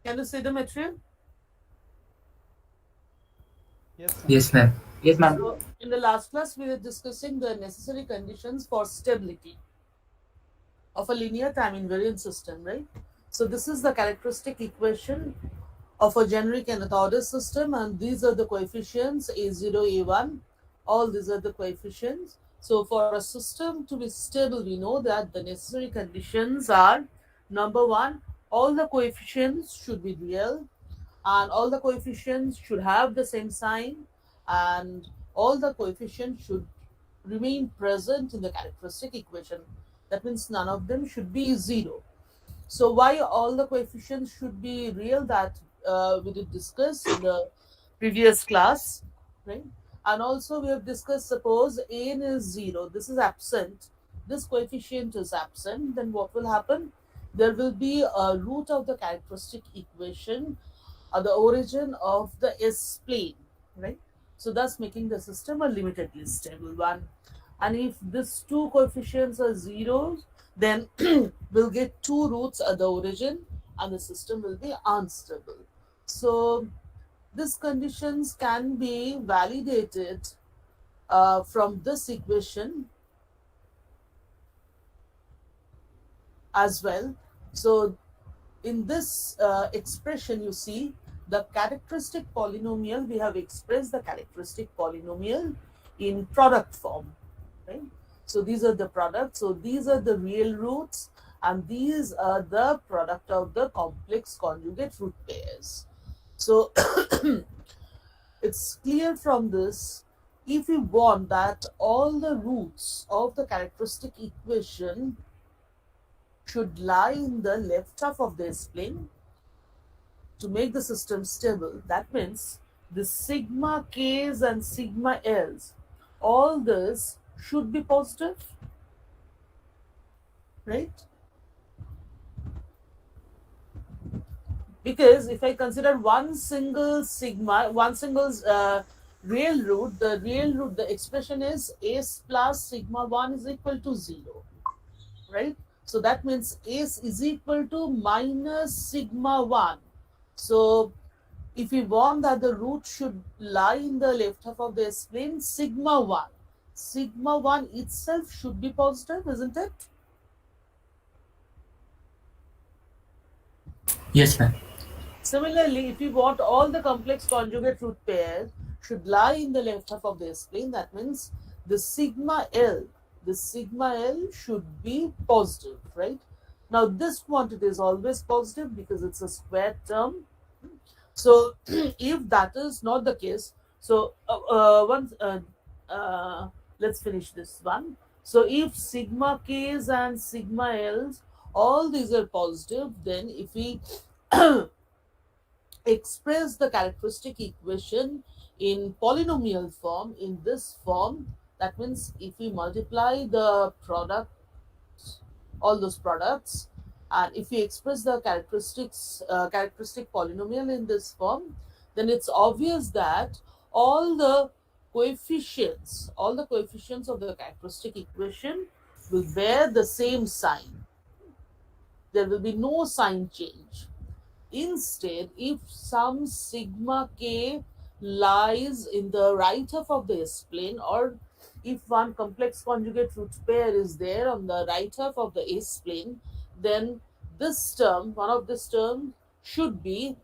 Can you see the material? Yes, ma'am. Yes, ma'am. Yes, ma'am. So, in the last class, we were discussing the necessary conditions for stability of a linear time invariant system, right? So, this is the characteristic equation of a generic nth order system, and these are the coefficients a0, a1. All these are the coefficients. So, for a system to be stable, we know that the necessary conditions are number one, all the coefficients should be real, and all the coefficients should have the same sign, and all the coefficients should remain present in the characteristic equation. That means none of them should be zero. So why all the coefficients should be real, that we did discuss in the previous class, right? And also we have discussed, suppose n is 0, this is absent, this coefficient is absent, then what will happen? There will be a root of the characteristic equation or the origin of the S plane, right? So thus making the system a limitedly stable one. And if these two coefficients are zeros, then we'll get two roots at the origin and the system will be unstable. So these conditions can be validated from this equation as well. So in this expression, you see the characteristic polynomial, we have expressed the characteristic polynomial in product form, right? So these are the products. So these are the real roots, and these are the product of the complex conjugate root pairs. So it's clear from this, if we want that all the roots of the characteristic equation should lie in the left half of the S-plane to make the system stable, that means the sigma k's and sigma l's, all this should be positive, right? Because if I consider one single sigma, one single real root, the expression is s plus sigma 1 is equal to 0, right? So that means s is equal to minus sigma 1. So if we want that the root should lie in the left half of the S plane, sigma 1 itself should be positive, isn't it? Yes, ma'am. Similarly, if we want all the complex conjugate root pairs should lie in the left half of the S plane, that means the sigma L should be positive, right? Now this quantity is always positive because it's a square term. So if that is not the case, so once let's finish this one. So if sigma k's and sigma l's, all these are positive, then if we express the characteristic equation in polynomial form, in this form, that means if we multiply the product, all those products, and if we express the characteristic polynomial in this form, then it's obvious that all the all the coefficients of the characteristic equation will bear the same sign. There will be no sign change. Instead, if some sigma k lies in the right half of the S plane, or if one complex conjugate root pair is there on the right half of the S plane, then this term, one of this term, should be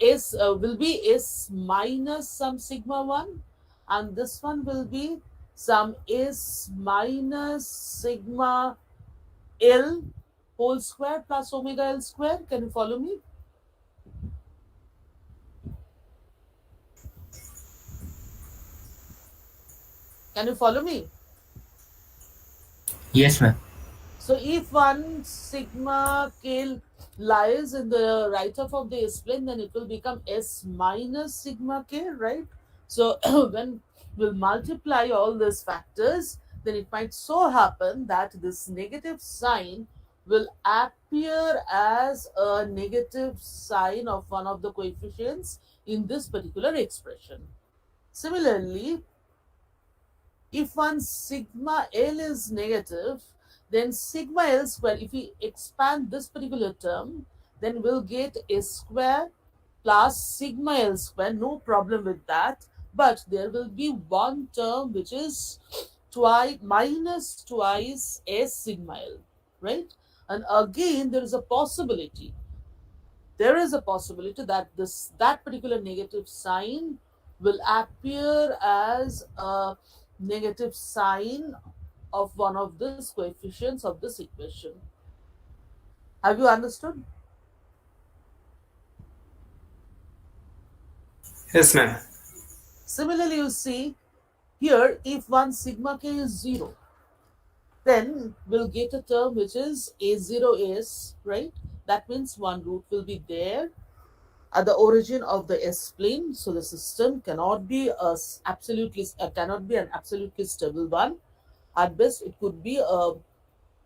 S will be S minus some sigma 1, and this one will be some S minus sigma L whole square plus omega L square. Can you follow me? Can you follow me? Yes, ma'am. So if one sigma k lies in the right half of the S plane, then it will become S minus sigma k, right? So when we'll multiply all these factors, then it might so happen that this negative sign will appear as a negative sign of one of the coefficients in this particular expression. Similarly, if one sigma L is negative, then sigma L square, if we expand this particular term, then we'll get S square plus sigma L square, no problem with that. But there will be one term which is twice minus twice S sigma L, right? And again, there is a possibility that that particular negative sign will appear as a negative sign of one of these coefficients of this equation. Have you understood? Yes, ma'am. Similarly, you see here, if one sigma k is 0, then we'll get a term which is a0s, right? That means one root will be there at the origin of the S plane. So the system cannot be cannot be an absolutely stable one. At best, it could be a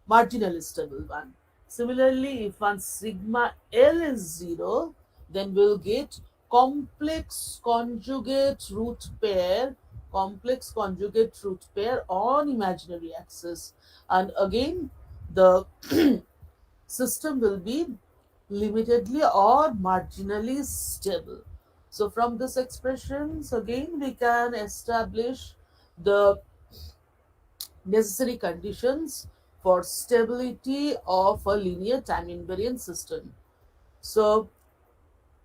marginally stable one. Similarly, if one sigma L is 0, then we'll get complex conjugate root pair, complex conjugate root pair on imaginary axis. And again, the system will be limitedly or marginally stable. So from this expressions, again, we can establish the necessary conditions for stability of a linear time invariant system. So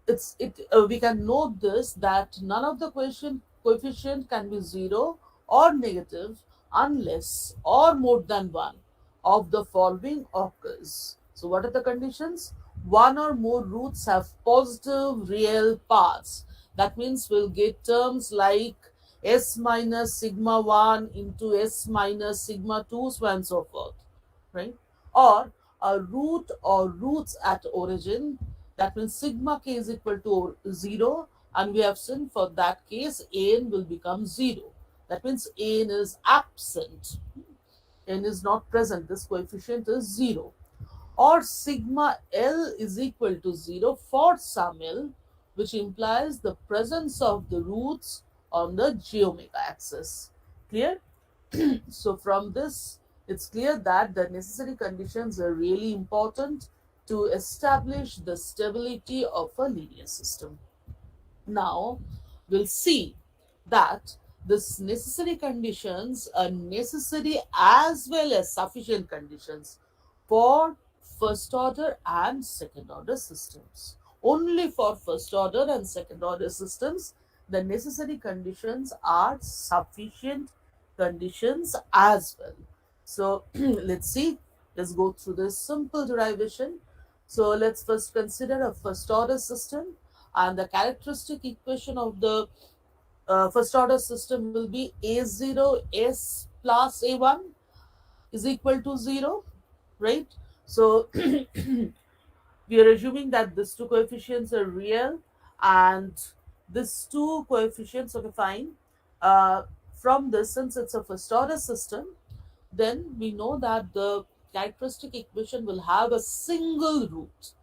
we can note this, that none of the coefficient can be 0 or negative unless or more than one of the following occurs. So what are the conditions? One or more roots have positive real parts. That means we'll get terms like s minus sigma 1 into s minus sigma 2, so on and so forth, right? Or a root or roots at origin, that means sigma k is equal to 0, and we have seen for that case n will become 0. That means n is absent, n is not present, this coefficient is 0. Or sigma L is equal to 0 for some L, which implies the presence of the roots on the j omega axis. Clear? So from this, it's clear that the necessary conditions are really important to establish the stability of a linear system. Now, we'll see that this necessary conditions are necessary as well as sufficient conditions for first order and second order systems. Only for first order and second order systems, the necessary conditions are sufficient conditions as well. So let's see, let's go through this simple derivation. So let's first consider a first order system, and the characteristic equation of the first order system will be a0s plus a1 is equal to 0, right? So we are assuming that these two coefficients are real, and these two coefficients, okay, fine. From this, since it's a first order system, then we know that the characteristic equation will have a single root,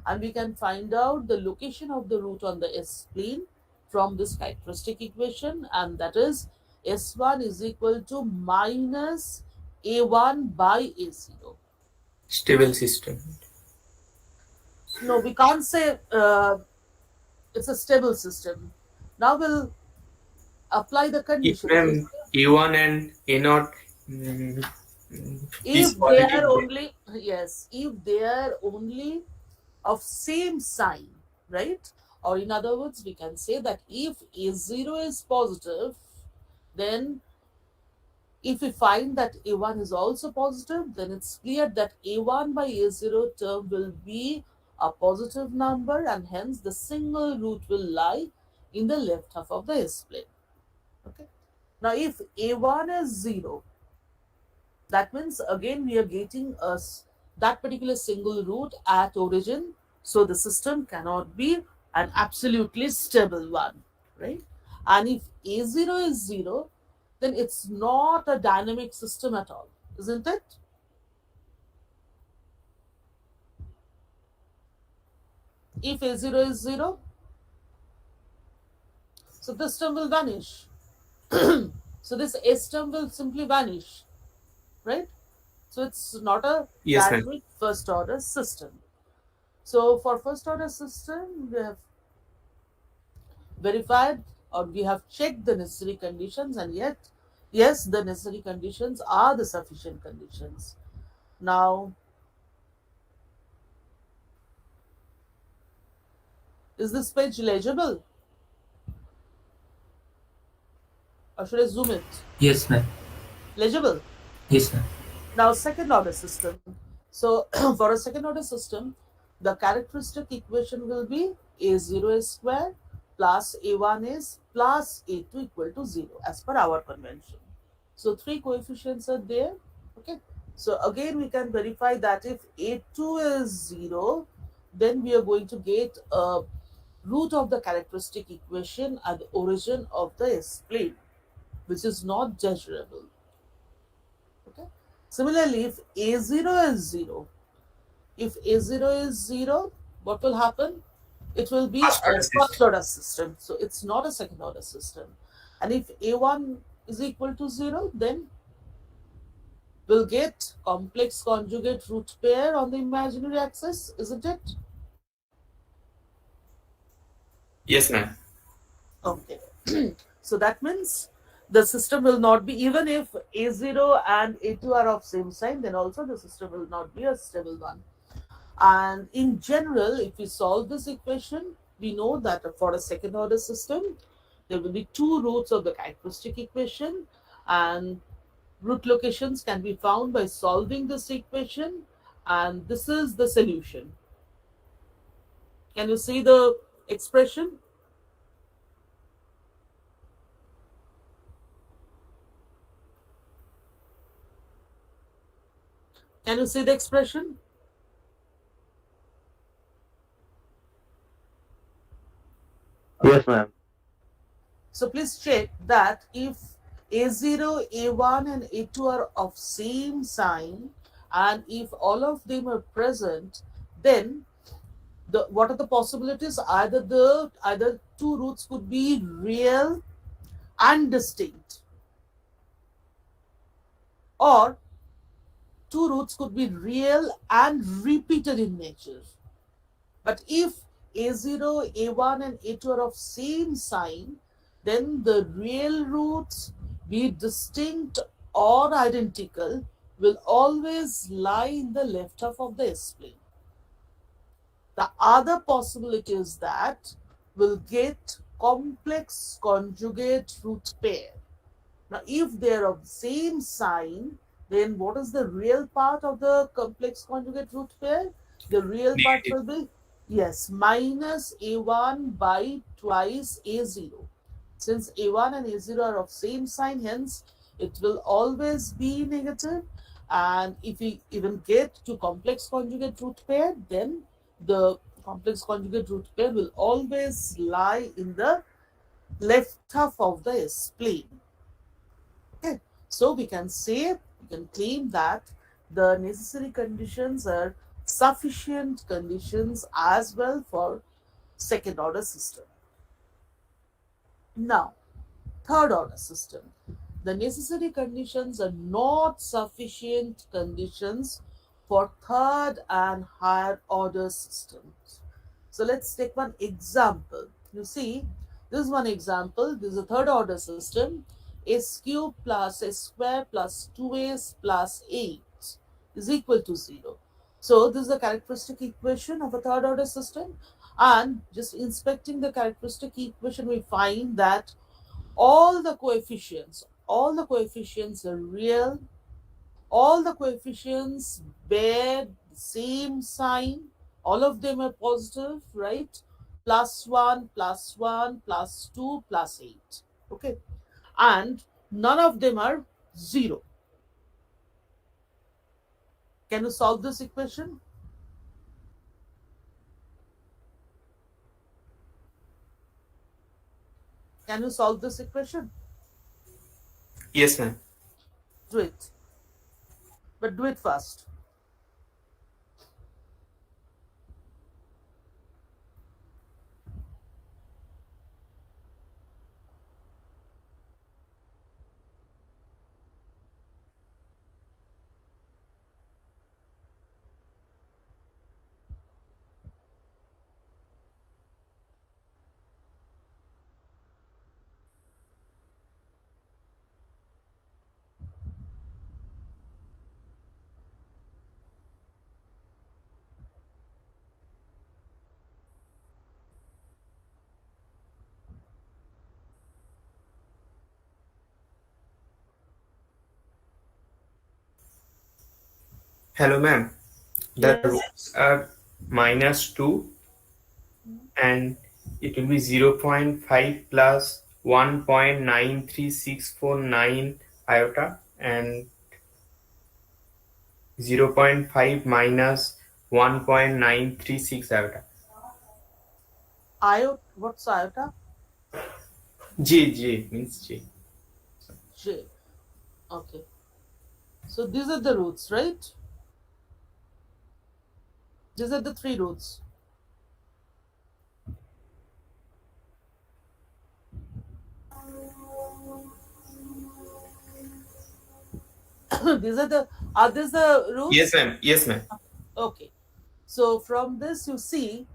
and we can find out the location of the root on the S plane from this characteristic equation, and that is S1 is equal to minus A1 by A0. Stable system. No, we can't say it's a stable system. Now we'll apply the If conditions. ma'am E1 and A0 mm, is If they are positive, then only, yes, if they are only of same sign, right? Or in other words, we can say that if A0 is positive, then if we find that A1 is also positive, then it's clear that A1 by A0 term will be a positive number, and hence the single root will lie in the left half of the S plane. Okay. Now, if A1 is 0, that means again we are getting that particular single root at origin, so the system cannot be an absolutely stable one, right? And if a0 is 0, then it's not a dynamic system at all, isn't it? If a0 is 0, so this term will vanish. So this s term will simply vanish, right? So it's not a yes, ma'am. dynamic first order system. So for first order system, we have verified or we have checked the necessary conditions, and yet, yes, the necessary conditions are the sufficient conditions. Now, is this page legible, or should I zoom it? Yes, ma'am. Legible. Yes, ma'am. Now, second order system. So, for a second order system, the characteristic equation will be a0 is square plus a1 is plus a2 equal to 0 as per our convention. So, three coefficients are there. Okay. So, again, we can verify that if a2 is 0, then we are going to get a root of the characteristic equation at the origin of the S plane, which is not measurable. Okay. Similarly, if a0 is 0, if a0 is 0, what will happen? It will be First a order first system. order system. So it's not a second order system. And if a1 is equal to 0, then we'll get complex conjugate root pair on the imaginary axis, isn't it? Yes, ma'am. Okay. So that means the system will not be, even if a0 and a2 are of same sign, then also the system will not be a stable one. And in general, if we solve this equation, we know that for a second order system, there will be two roots of the characteristic equation, and root locations can be found by solving this equation, and this is the solution. Can you see the expression? Can you see the expression? Yes, ma'am. So please check that if a0, a1, and a2 are of same sign, and if all of them are present, then what are the possibilities? Either two roots could be real and distinct, or two roots could be real and repeated in nature. But if a0, a1, and a2 are of same sign, then the real roots, be it distinct or identical, will always lie in the left half of the S plane. The other possibility is that we'll get complex conjugate root pair. Now, if they're of same sign, then what is the real part of the complex conjugate root pair? The real part Negative. will be, yes, minus a1 by twice a0. Since a1 and a0 are of same sign, hence it will always be negative. And if we even get to complex conjugate root pair, then the complex conjugate root pair will always lie in the left half of the S plane. Okay, so we can say, we can claim that the necessary conditions are sufficient conditions as well for second order system. Now, third order system. The necessary conditions are not sufficient conditions for third and higher order systems. So let's take one example. You see, this is one example. This is a third order system. S cube plus s square plus 2s plus 8 is equal to 0. So this is the characteristic equation of a third order system. And just inspecting the characteristic equation, we find that all the coefficients are real, all the coefficients bear the same sign, all of them are positive, right? Plus 1, plus 1, plus 2, plus 8. Okay. And none of them are 0. Can you solve this equation? Can you solve this equation? Yes, ma'am. Do it. But do it fast. Hello, ma'am. The Yes. roots are -2 and it will be 0.5 plus 1.93649 iota and 0.5 minus 1.936 iota. Iota, what's iota? J means J. J. Okay. So these are the roots, right? These are the three roots. These are the are these the Yes, roots? ma'am. Yes, ma'am. Okay. So from this you see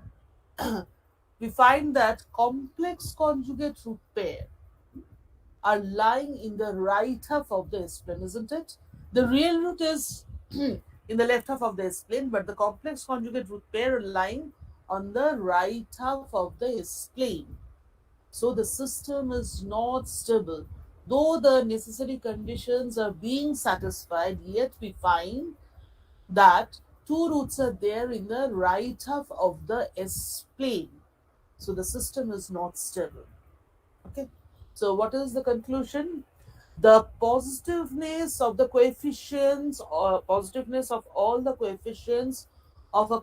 we find that complex conjugate root pair are lying in the right half of the S-plane, isn't it? The real root is in the left half of the S-plane, but the complex conjugate root pair are lying on the right half of the S-plane. So the system is not stable. Though the necessary conditions are being satisfied, yet we find that two roots are there in the right half of the S plane. So the system is not stable. Okay. So what is the conclusion? The positiveness of the coefficients or positiveness of all the coefficients of the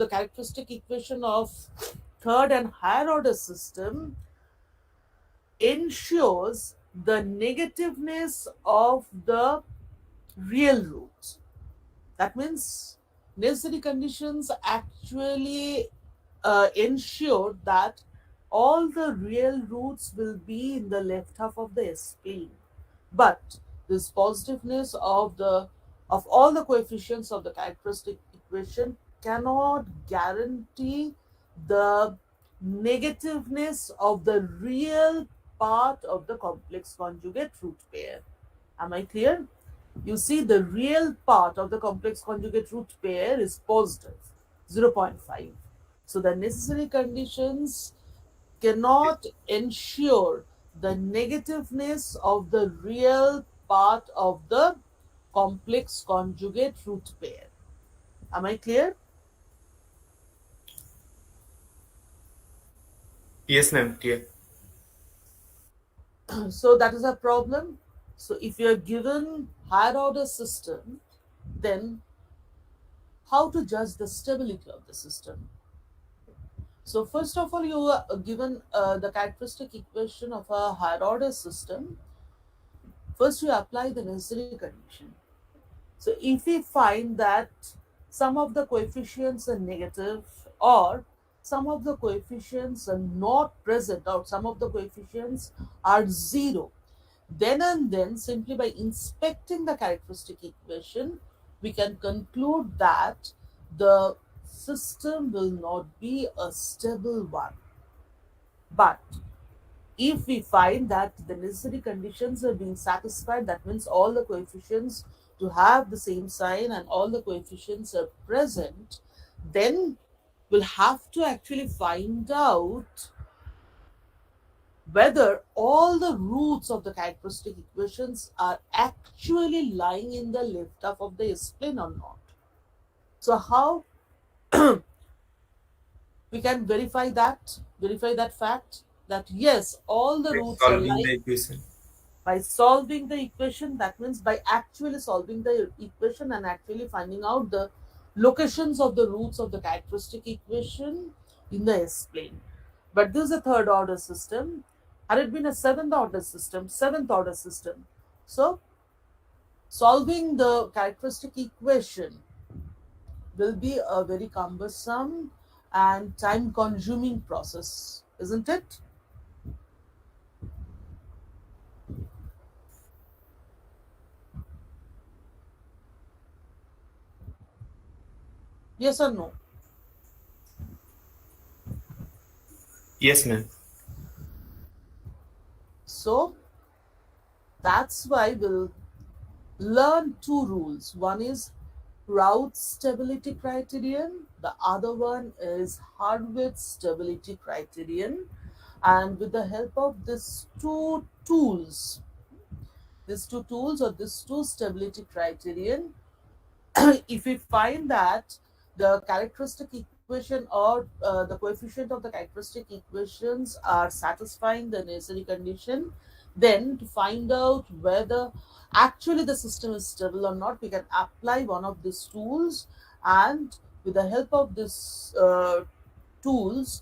characteristic equation of third and higher order system ensures the negativeness of the real root. That means necessary conditions actually ensure that all the real roots will be in the left half of the S plane. But this positiveness of all the coefficients of the characteristic equation cannot guarantee the negativeness of the real part of the complex conjugate root pair. Am I clear? You see, the real part of the complex conjugate root pair is positive, 0.5. So the necessary conditions cannot ensure the negativeness of the real part of the complex conjugate root pair. Am I clear? Yes, ma'am. Clear. So that is a problem. So if you are given higher order system, then how to judge the stability of the system? So first of all, you are given the characteristic equation of a higher order system. First, you apply the necessary condition. So if we find that some of the coefficients are negative or some of the coefficients are not present or some of the coefficients are zero, then and then simply by inspecting the characteristic equation, we can conclude that the system will not be a stable one. But if we find that the necessary conditions are being satisfied, that means all the coefficients to have the same sign and all the coefficients are present, then we'll have to actually find out whether all the roots of the characteristic equations are actually lying in the left half of the S-plane or not. So how we can verify that fact that yes, all the By roots are solving lying the equation. by solving the equation. That means by actually solving the equation and actually finding out the locations of the roots of the characteristic equation in the S plane. But this is a third order system. Had it been a seventh order system, so solving the characteristic equation will be a very cumbersome and time consuming process, isn't it? Yes or no? Yes, ma'am. So that's why we'll learn two rules. One is Route stability criterion, the other one is Hurwitz stability criterion. And with the help of these two tools or these two stability criterion, if we find that the characteristic equation or the coefficient of the characteristic equations are satisfying the necessary condition, then to find out whether actually the system is stable or not, we can apply one of these tools, and with the help of this tools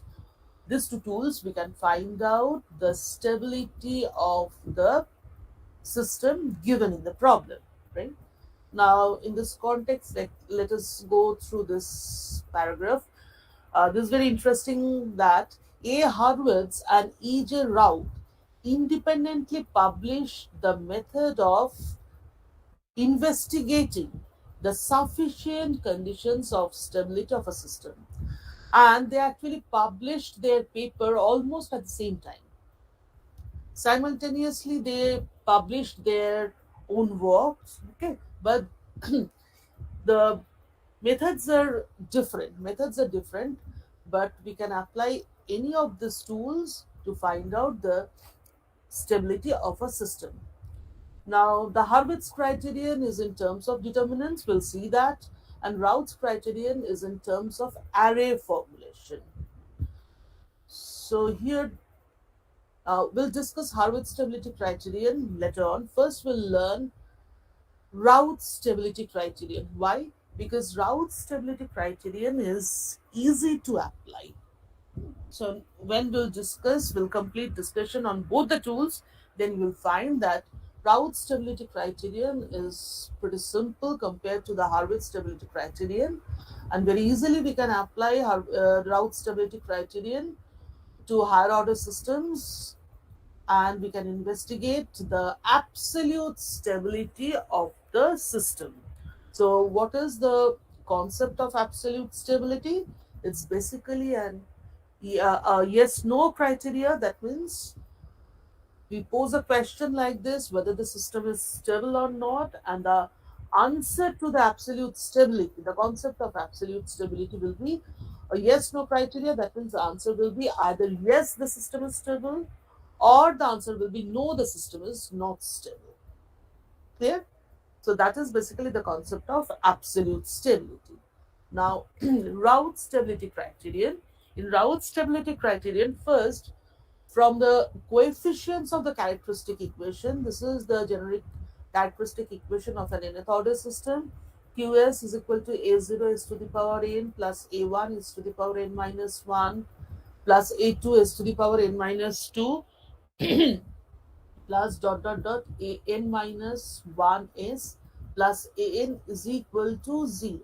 these two tools, we can find out the stability of the system given in the problem, right? Now, in this context, let us go through this paragraph. This is very interesting that A. Hurwitz and E. J. Rout independently published the method of investigating the sufficient conditions of stability of a system, and they actually published their paper almost at the same time. Simultaneously, they published their own works, okay, but the methods are different, but we can apply any of these tools to find out the stability of a system. Now, the Hurwitz criterion is in terms of determinants, we'll see that, and Raut's criterion is in terms of array formulation. So here we'll discuss Hurwitz stability criterion later on. First, we'll learn Raut's stability criterion. Why? Because Raut's stability criterion is easy to apply. So when we'll complete discussion on both the tools, then you'll find that Raut's stability criterion is pretty simple compared to the Hurwitz stability criterion, and very easily we can apply Raut's stability criterion to higher order systems, and we can investigate the absolute stability of the system. So, what is the concept of absolute stability? It's basically a yes no criteria. That means we pose a question like this, whether the system is stable or not, and the answer to the absolute stability, the concept of absolute stability, will be a yes no criteria. That means the answer will be either yes, the system is stable, or the answer will be no, the system is not stable. Clear? So that is basically the concept of absolute stability. Now, Raut's stability criterion. In Raut's stability criterion, first, from the coefficients of the characteristic equation, this is the generic characteristic equation of an nth order system. Qs is equal to a0 is to the power n plus a1 is to the power n minus 1 plus a2 is to the power n minus 2 plus dot dot dot an minus 1 is plus an is equal to 0.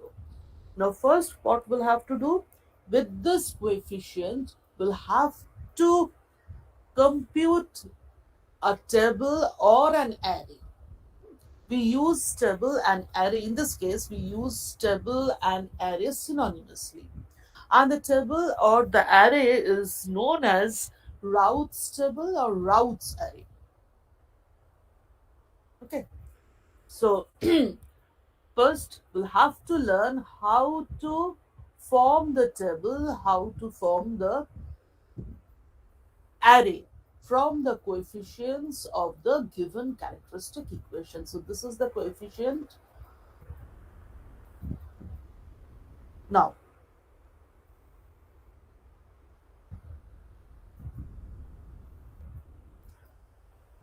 Now first, what we'll have to do with this coefficient, we'll have to compute a table or an array. We use table and array. In this case, we use table and array synonymously. And the table or the array is known as Raut's table or Raut's array. Okay. So, first we'll have to learn how to form the table, how to form the array from the coefficients of the given characteristic equation. So this is the coefficient. Now,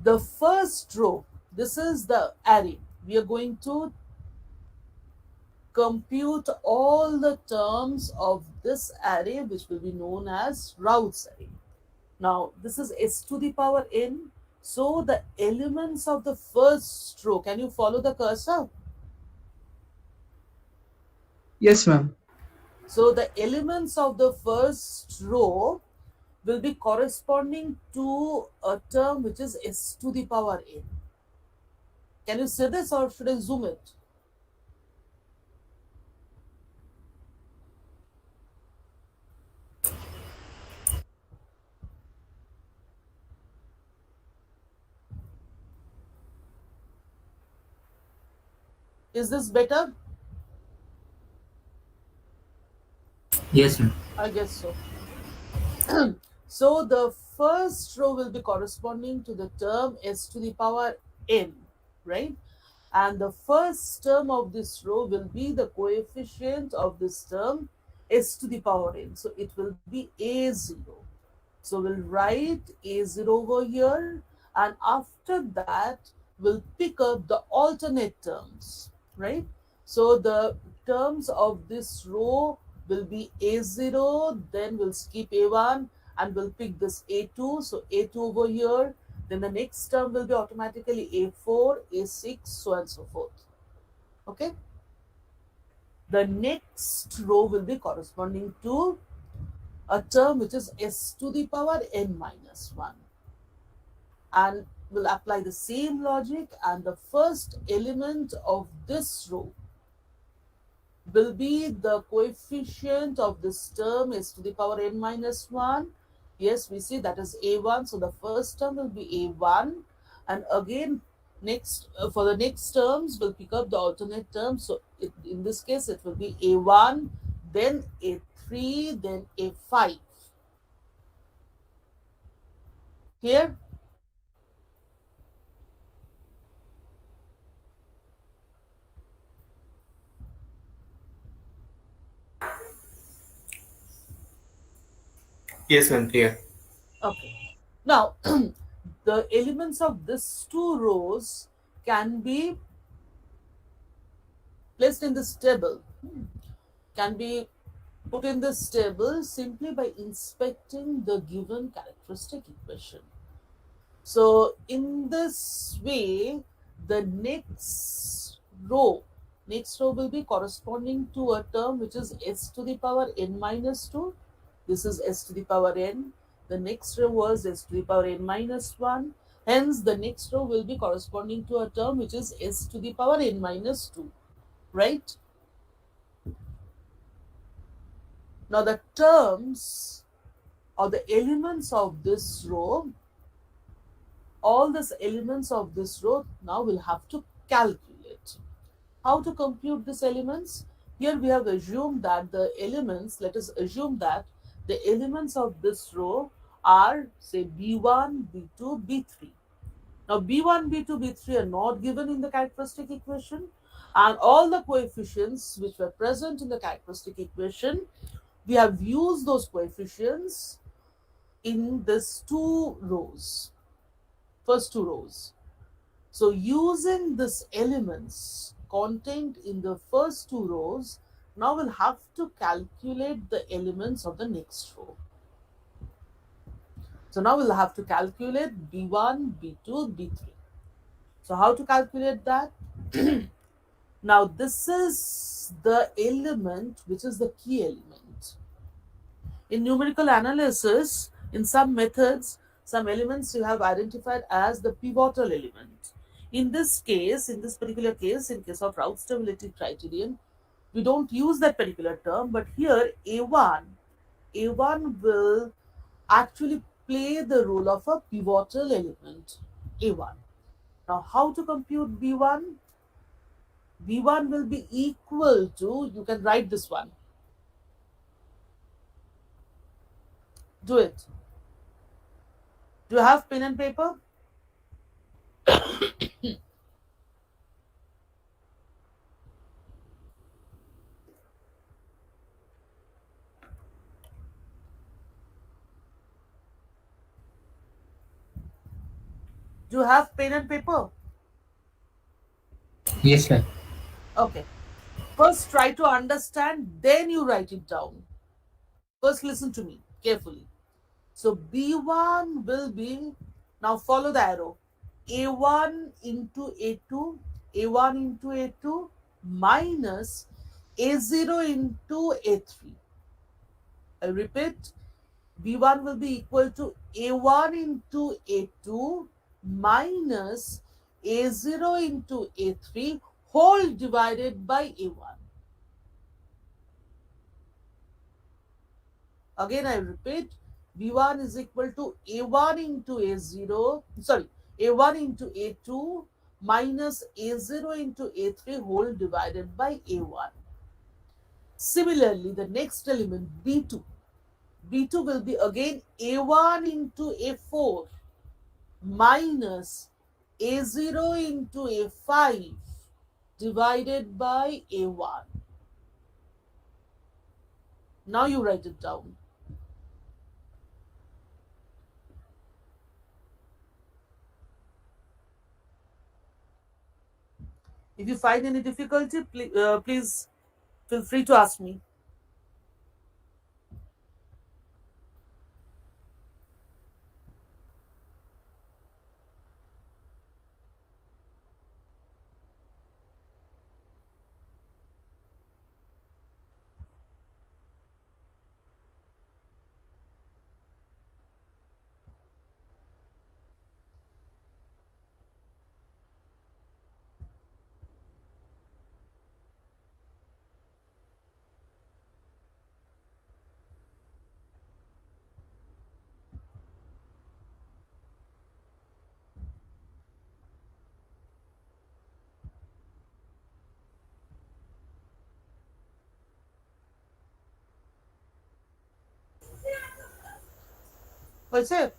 the first row, this is the array. We are going to compute all the terms of this array, which will be known as Raut's array. Now, this is s to the power n. So, the elements of the first row, can you follow the cursor? Yes, ma'am. So, the elements of the first row will be corresponding to a term which is s to the power n. Can you see this, or should I zoom it? Is this better? Yes, ma'am. I guess so. So the first row will be corresponding to the term s to the power n, right? and the first term of this row will be the coefficient of this term s to the power n. So it will be a0. So we'll write a0 over here, and after that we'll pick up the alternate terms, right? So the terms of this row will be a0, then we'll skip a1 and we'll pick this a2. So a2 over here, then the next term will be automatically a4, a6, so on and so forth. Okay. The next row will be corresponding to a term which is s to the power n minus 1. And we'll apply the same logic, and the first element of this row will be the coefficient of this term s to the power n minus 1. Yes, we see that is a1. So the first term will be a1, and again next for the next terms we'll pick up the alternate term. So in this case it will be a1, then a3, then a5. Here, Yes, ma'am. Clear. okay. Now the elements of these two rows can be placed in this table, can be put in this table simply by inspecting the given characteristic equation. So in this way, the next row will be corresponding to a term which is s to the power n minus 2. This is s to the power n. The next row was s to the power n minus 1. Hence, the next row will be corresponding to a term which is s to the power n minus 2. Right? Now, the terms or the elements of this row, all these elements of this row now we'll have to calculate. How to compute these elements? Here we have assumed that the elements, let us assume that the elements of this row are, say, b1, b2, b3. Now b1, b2, b3 are not given in the characteristic equation, and all the coefficients which were present in the characteristic equation, we have used those coefficients in these two rows, first two rows. So using these elements contained in the first two rows, now we'll have to calculate the elements of the next row. So now we'll have to calculate b1, b2, b3. So how to calculate that? Now this is the element which is the key element. In numerical analysis, in some methods, some elements you have identified as the pivotal element. In this case, in this particular case, in case of route stability criterion, we don't use that particular term, but here A1 will actually play the role of a pivotal element, A1. Now, how to compute B1? B1 will be equal to, you can write this one. Do it. Do you have pen and paper? Do you have pen and paper? Yes, ma'am. Okay. First try to understand, then you write it down. First listen to me carefully. So B1 will be, now follow the arrow, A1 into A2, A1 into A2 minus A0 into A3. I repeat, B1 will be equal to A1 into A2 minus A0 into A3 whole divided by A1. Again, I repeat, B1 is equal to A1 into A0, sorry, A1 into A2 minus A0 into A3 whole divided by A1. Similarly, the next element, B2. B2 will be again A1 into A4 minus A0 into A5 divided by A1. Now you write it down. If you find any difficulty, please feel free to ask me. What's it?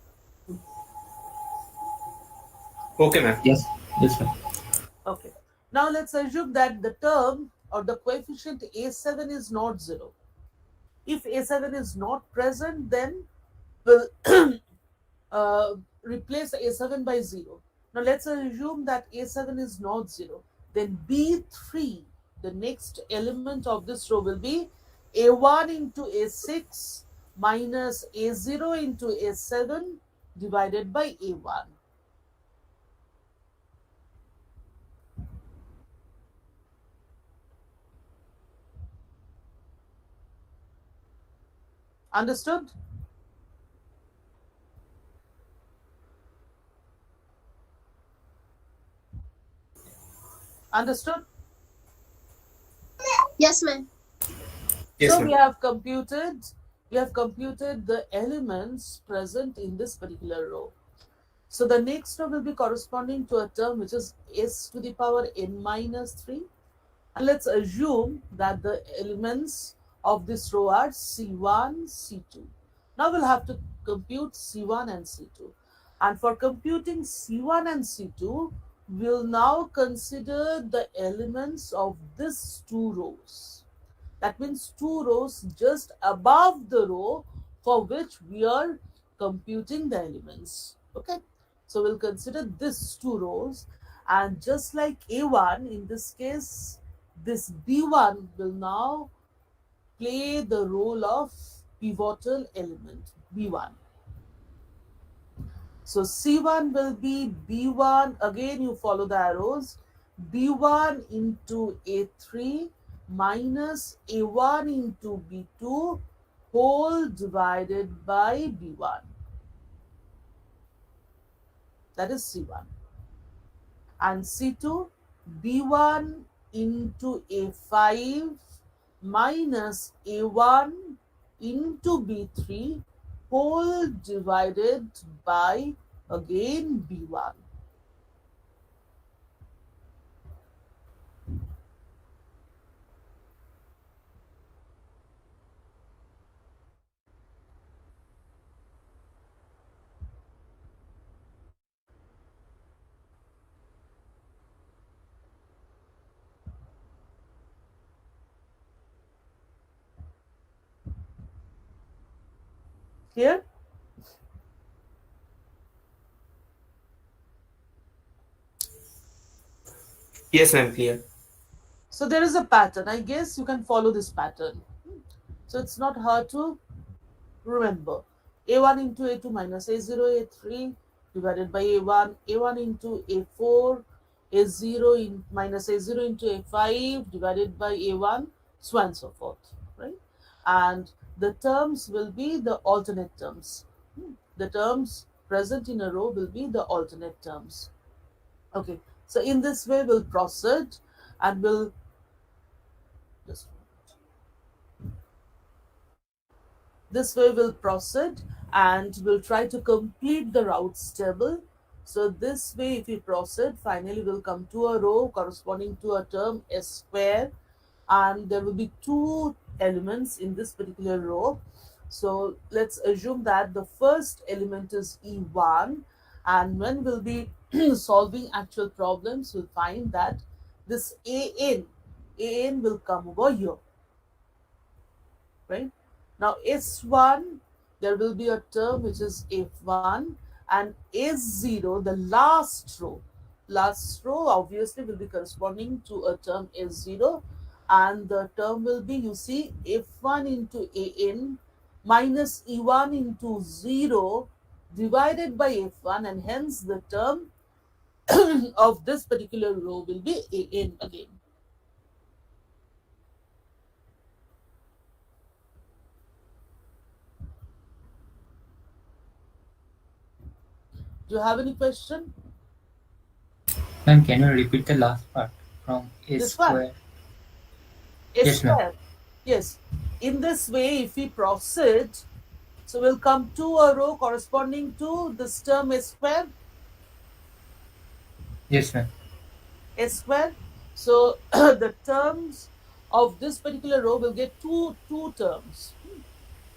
Okay, ma'am. Yes. Yes, ma'am. Okay. Now let's assume that the term or the coefficient A7 is not 0. If A7 is not present, then we'll replace A7 by 0. Now let's assume that A7 is not 0. Then B3, the next element of this row, will be A1 into A6 minus A0 into A7 divided by A1. Understood? Understood? Yes, ma'am. Yes, So ma'am. we have computed the elements present in this particular row. So the next row will be corresponding to a term which is s to the power n minus 3. And let's assume that the elements of this row are C1, C2. Now we'll have to compute C1 and C2. And for computing C1 and C2, we'll now consider the elements of these two rows. That means two rows just above the row for which we are computing the elements. Okay. So we'll consider these two rows, and just like A1, in this case, this B1 will now play the role of pivotal element, B1. So C1 will be B1, again you follow the arrows, B1 into A3 minus A1 into B2 whole divided by B1. That is C1. And C2, B1 into A5 minus A1 into B3 whole divided by again B1. Here, Yes, ma'am. Clear. so there is a pattern. I guess you can follow this pattern. So it's not hard to remember. A1 into A2 minus A0, A3 divided by A1, A1 into A4, A0 in minus A0 into A5 divided by A1, so on and so forth, right? And the terms will be the alternate terms. The terms present in a row will be the alternate terms. Okay, so in this way we'll proceed and we'll just this way we'll proceed and we'll try to complete the routes table. So this way if we proceed, finally we'll come to a row corresponding to a term s square, and there will be two elements in this particular row. So let's assume that the first element is E1, and when we'll be solving actual problems, we'll find that this an will come over here, right? Now S1, there will be a term which is F1, and S0, the last row obviously will be corresponding to a term S0, and the term will be, you see, F1 into An minus E1 into 0 divided by F1, and hence the term of this particular row will be An again. Do you have any question? Ma'am, can you repeat the last part from A This one, square? S Yes, ma'am. square. Yes. In this way, if we proceed, so we'll come to a row corresponding to this term S square. Yes, ma'am. S square. So the terms of this particular row will get two terms.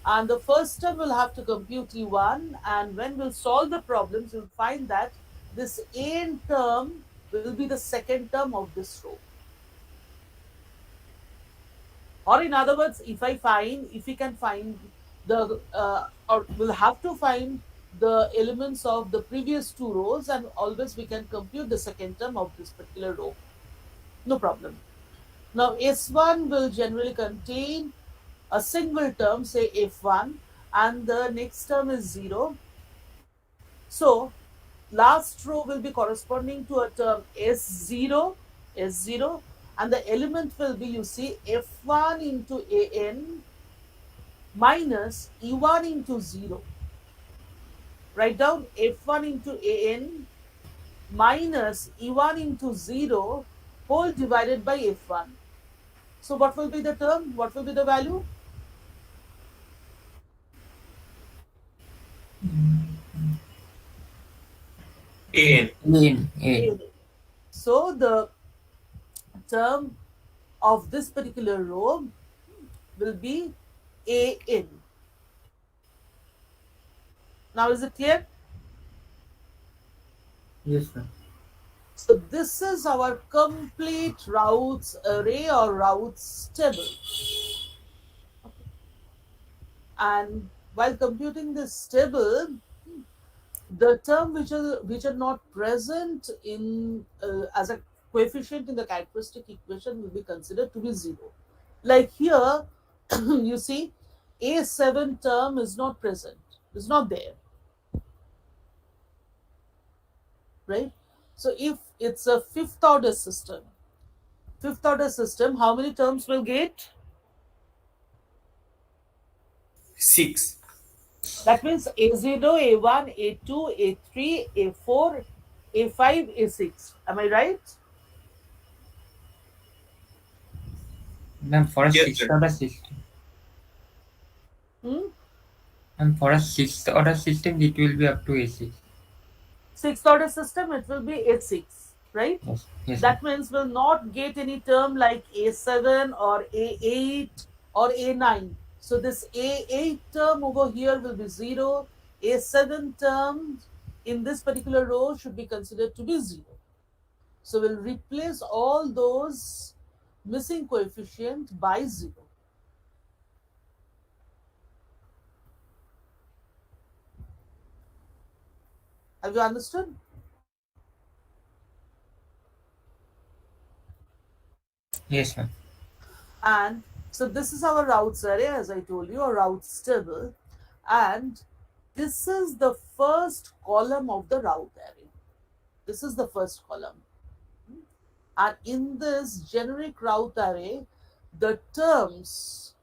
And the first term will have to compute E1, and when we'll solve the problems, you'll find that this An term will be the second term of this row. Or in other words, if we can find the, or we'll have to find the elements of the previous two rows, and always we can compute the second term of this particular row. No problem. Now S1 will generally contain a single term, say F1, and the next term is 0. So last row will be corresponding to a term S0, and the element will be, you see, F1 into An minus E1 into 0. Write down F1 into An minus E1 into 0 whole divided by F1. So what will be the term? What will be the value? An. A. So the term of this particular row will be An. Now is it clear? Yes, ma'am. So this is our complete routes array or routes table. And while computing this table, the term which are not present in as a coefficient in the characteristic equation will be considered to be 0. Like here, you see, A7 term is not present, is not there, right? So if it's a fifth order system, how many terms will get? 6. That means A0, A1, A2, A3, A4, A5, A6. Am I right? Ma'am, for a Yes, sixth sir. order system. Hmm? And for a sixth order system, it will be up to A6. Sixth order system, it will be A6, right? Yes, yes, ma'am. That means we'll not get any term like A7 or A8 or A9. So this A8 term over here will be 0. A7 term in this particular row should be considered to be 0. So we'll replace all those missing coefficient by 0. Have you understood? Yes, ma'am. And so this is our routes array, as I told you, a routes table. And this is the first column of the route array. This is the first column. And in this generic route array, the terms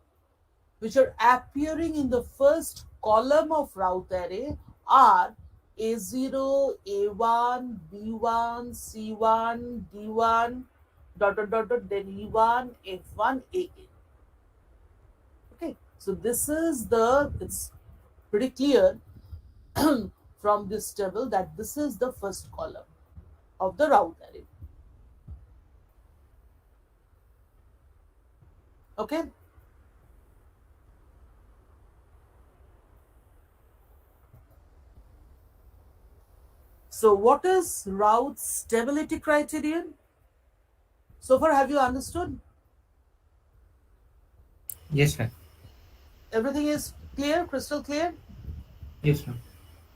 which are appearing in the first column of route array are A0, A1, B1, C1, D1, then E1, F1, AN. Okay, so this is it's pretty clear from this table that this is the first column of the route array. Okay. So what is route stability criterion? So far, have you understood? Yes, ma'am. Everything is clear, crystal clear? Yes, ma'am.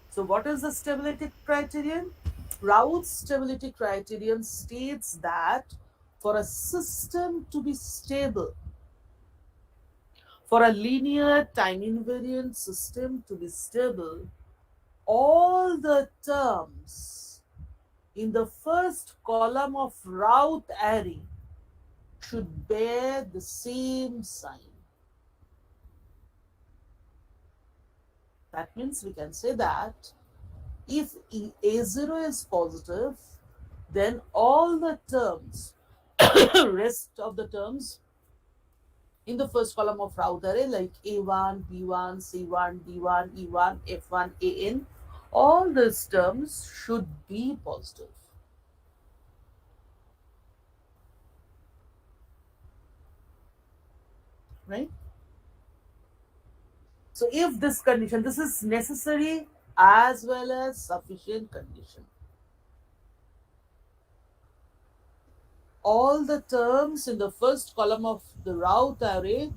So what is the stability criterion? Raoult's stability criterion states that for a system to be stable, for a linear time invariant system to be stable, all the terms in the first column of Raoult array should bear the same sign. That means we can say that if A0 is positive, then all the terms, rest of the terms in the first column of Raoult array like A1, B1, C1, D1, E1, F1, AN, all these terms should be positive. Right? So if this condition, this is necessary as well as sufficient condition. All the terms in the first column of the Raoult array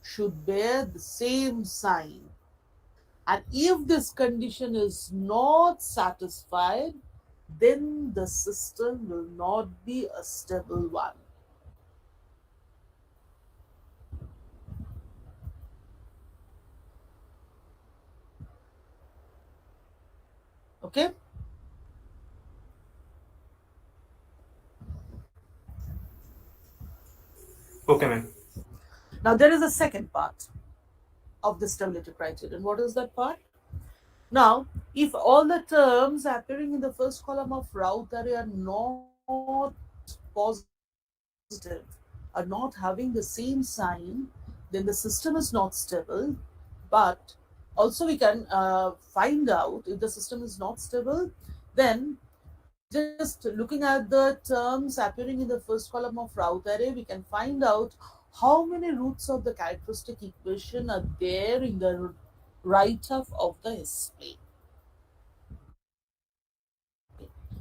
should bear the same sign. And if this condition is not satisfied, then the system will not be a stable one. Okay? Okay, ma'am. Now there is a second part of the stability criterion. What is that part? Now, if all the terms appearing in the first column of Raoult array are not positive, are not having the same sign, then the system is not stable. But also we can find out if the system is not stable, then just looking at the terms appearing in the first column of Raoult array, we can find out how many roots of the characteristic equation are there in the right half of the S plane.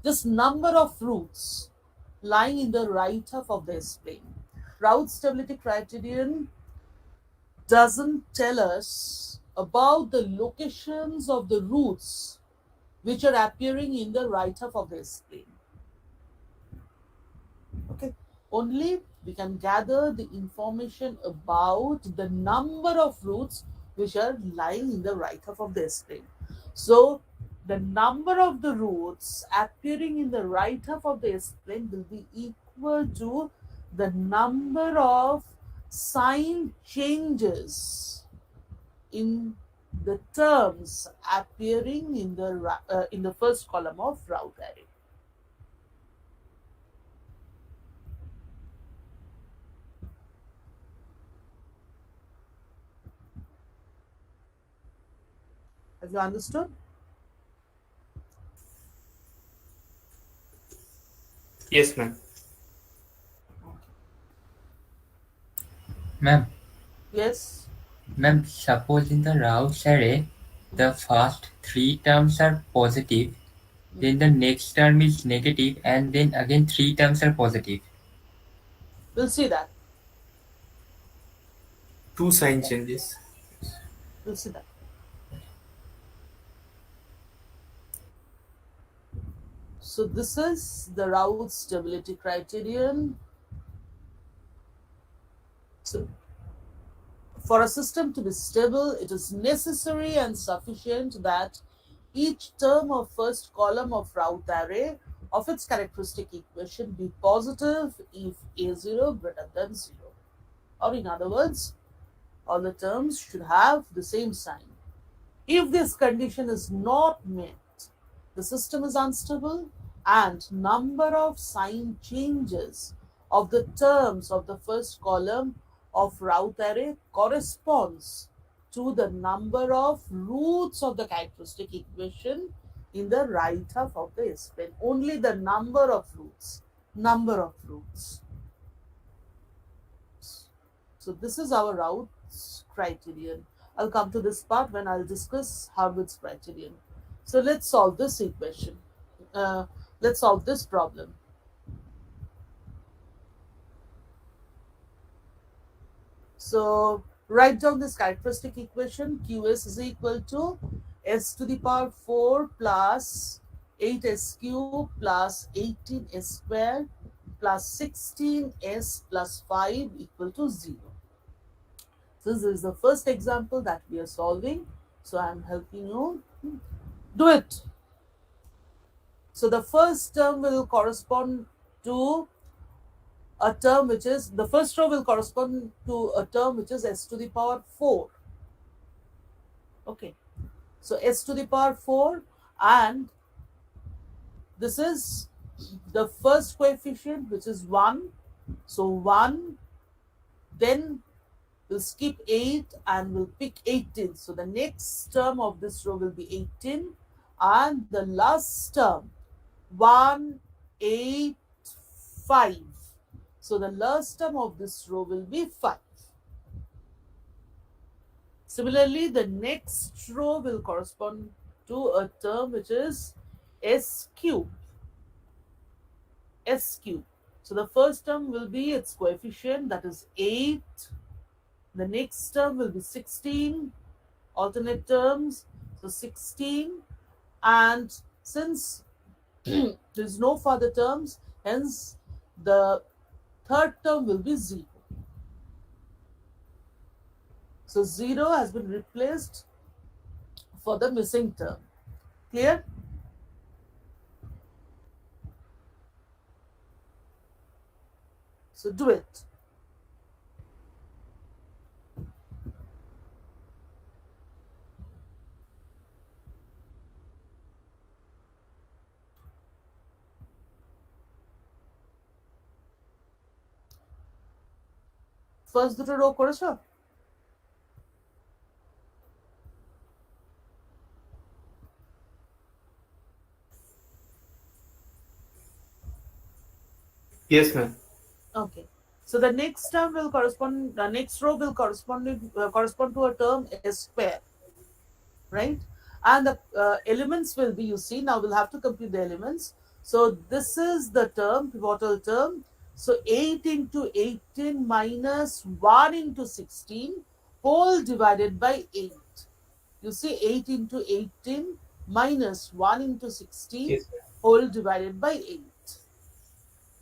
Just number of roots lying in the right half of the S plane. Raoult stability criterion doesn't tell us about the locations of the roots which are appearing in the right half of the S plane. Okay, only we can gather the information about the number of roots which are lying in the right half of the S plane. So the number of the roots appearing in the right half of the S plane will be equal to the number of sign changes in the terms appearing in the first column of Raoult array. Have you understood? Yes, ma'am. Ma'am, Yes. ma'am, suppose in the Raoult array, the first three terms are positive, then the next term is negative, and then again three terms are positive. We'll see that. Two sign changes. We'll see that. So this is the Raoult stability criterion. So for a system to be stable, it is necessary and sufficient that each term of first column of Raoult array of its characteristic equation be positive if A0 greater than 0. Or in other words, all the terms should have the same sign. If this condition is not met, the system is unstable and number of sign changes of the terms of the first column of Raoult array corresponds to the number of roots of the characteristic equation in the right half of the S plane. Only the number of roots. Number of roots. So this is our Raoult's criterion. I'll come to this part when I'll discuss Harwood's criterion. So let's solve this equation. Let's solve this problem. So write down this characteristic equation. QS is equal to s to the power 4 plus 8s cube plus 18s square plus 16s plus 5 equal to 0. So this is the first example that we are solving. So I am helping you do it. So the first term will correspond to a term which is, the first row will correspond to a term which is s to the power 4. Okay. So s to the power 4, and this is the first coefficient which is 1. So 1, then we'll skip 8 and we'll pick 18. So the next term of this row will be 18, and the last term 1, 8, 5. So the last term of this row will be 5. Similarly, the next row will correspond to a term which is s cube. S cube. So the first term will be its coefficient, that is 8. The next term will be 16, alternate terms, so 16. And since there is no further terms, hence the third term will be 0. So 0 has been replaced for the missing term. Clear? So do it. First দুটো rho করেছো? Yes, ma'am. Okay. So the next term will correspond, the next row will correspond to a term s square, right? And the elements will be, you see, now we'll have to compute the elements. So this is the term, pivotal term. So 8 into 18 minus 1 into 16 whole divided by 8. You see, 8 into 18 minus 1 into 16 Yes. whole divided by 8.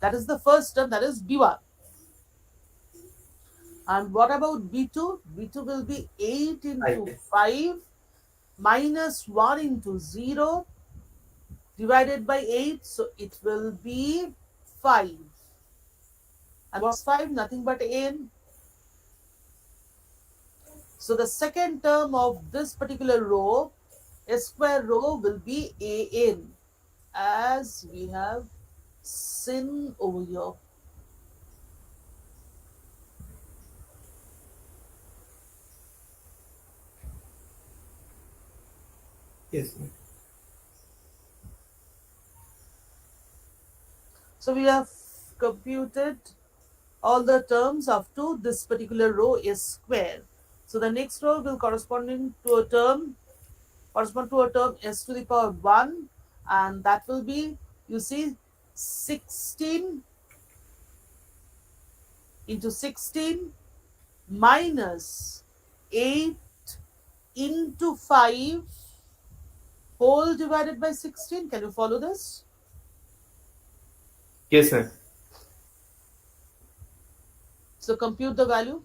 That is the first term, that is B1. And what about B2? B2 will be 8 into 5 minus 1 into 0 divided by 8. So it will be 5. And what's 5? Nothing but n. So the second term of this particular row, s square row, will be an, as we have seen over here. Yes, ma'am. So we have computed all the terms up to this particular row s square. So the next row will correspond to a term s to the power 1, and that will be, you see, 16 into 16 minus 8 into 5 whole divided by 16. Can you follow this? Yes, ma'am. So compute the value.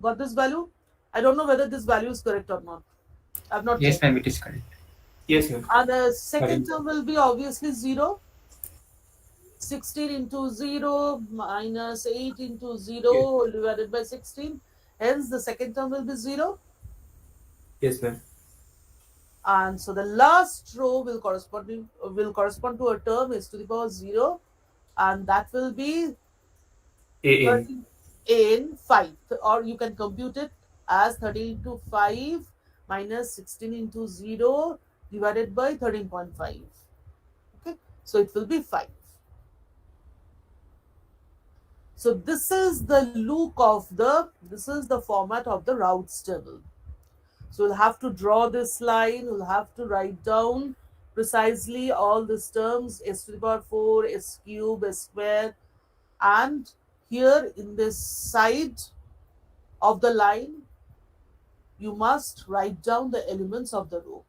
Got this value? I don't know whether this value is correct or not. I've not Yes, checked. ma'am, it is correct. Yes, ma'am. And the second Sorry. term will be obviously 0. 16 into 0 minus 8 into 0 Yes. whole divided by 16. Hence the second term will be 0. Yes, ma'am. And so the last row will correspond to a term s to the power 0, and that will be An. 13 in 5, or you can compute it as 13 into 5 minus 16 into 0 divided by 13.5. Okay, so it will be 5. So this is the format of the routes table. So we'll have to draw this line, we'll have to write down precisely all these terms, s to the power 4, s cube, s square, and here in this side of the line, you must write down the elements of the row.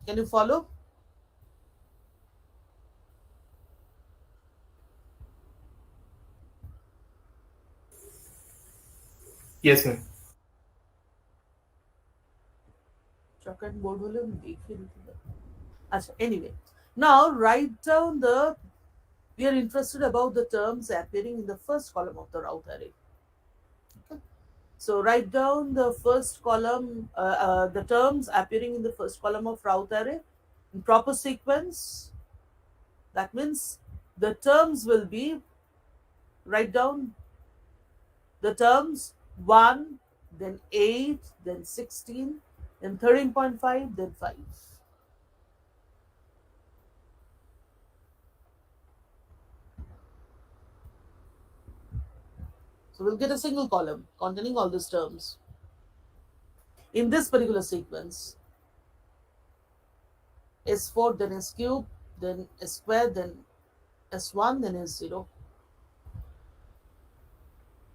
Can you follow? Yes, ma'am. Chalk and board hole हम देख ही नहीं थे। अच्छा, anyway, now write down we are interested about the terms appearing in the first column of the route array. Okay. So write down the first column, the terms appearing in the first column of route array in proper sequence. That means the terms will be, write down the terms 1, then 8, then 16, then 13.5, then 5. So we'll get a single column containing all these terms in this particular sequence. S4, then S cube, then S square, then S1, then S0.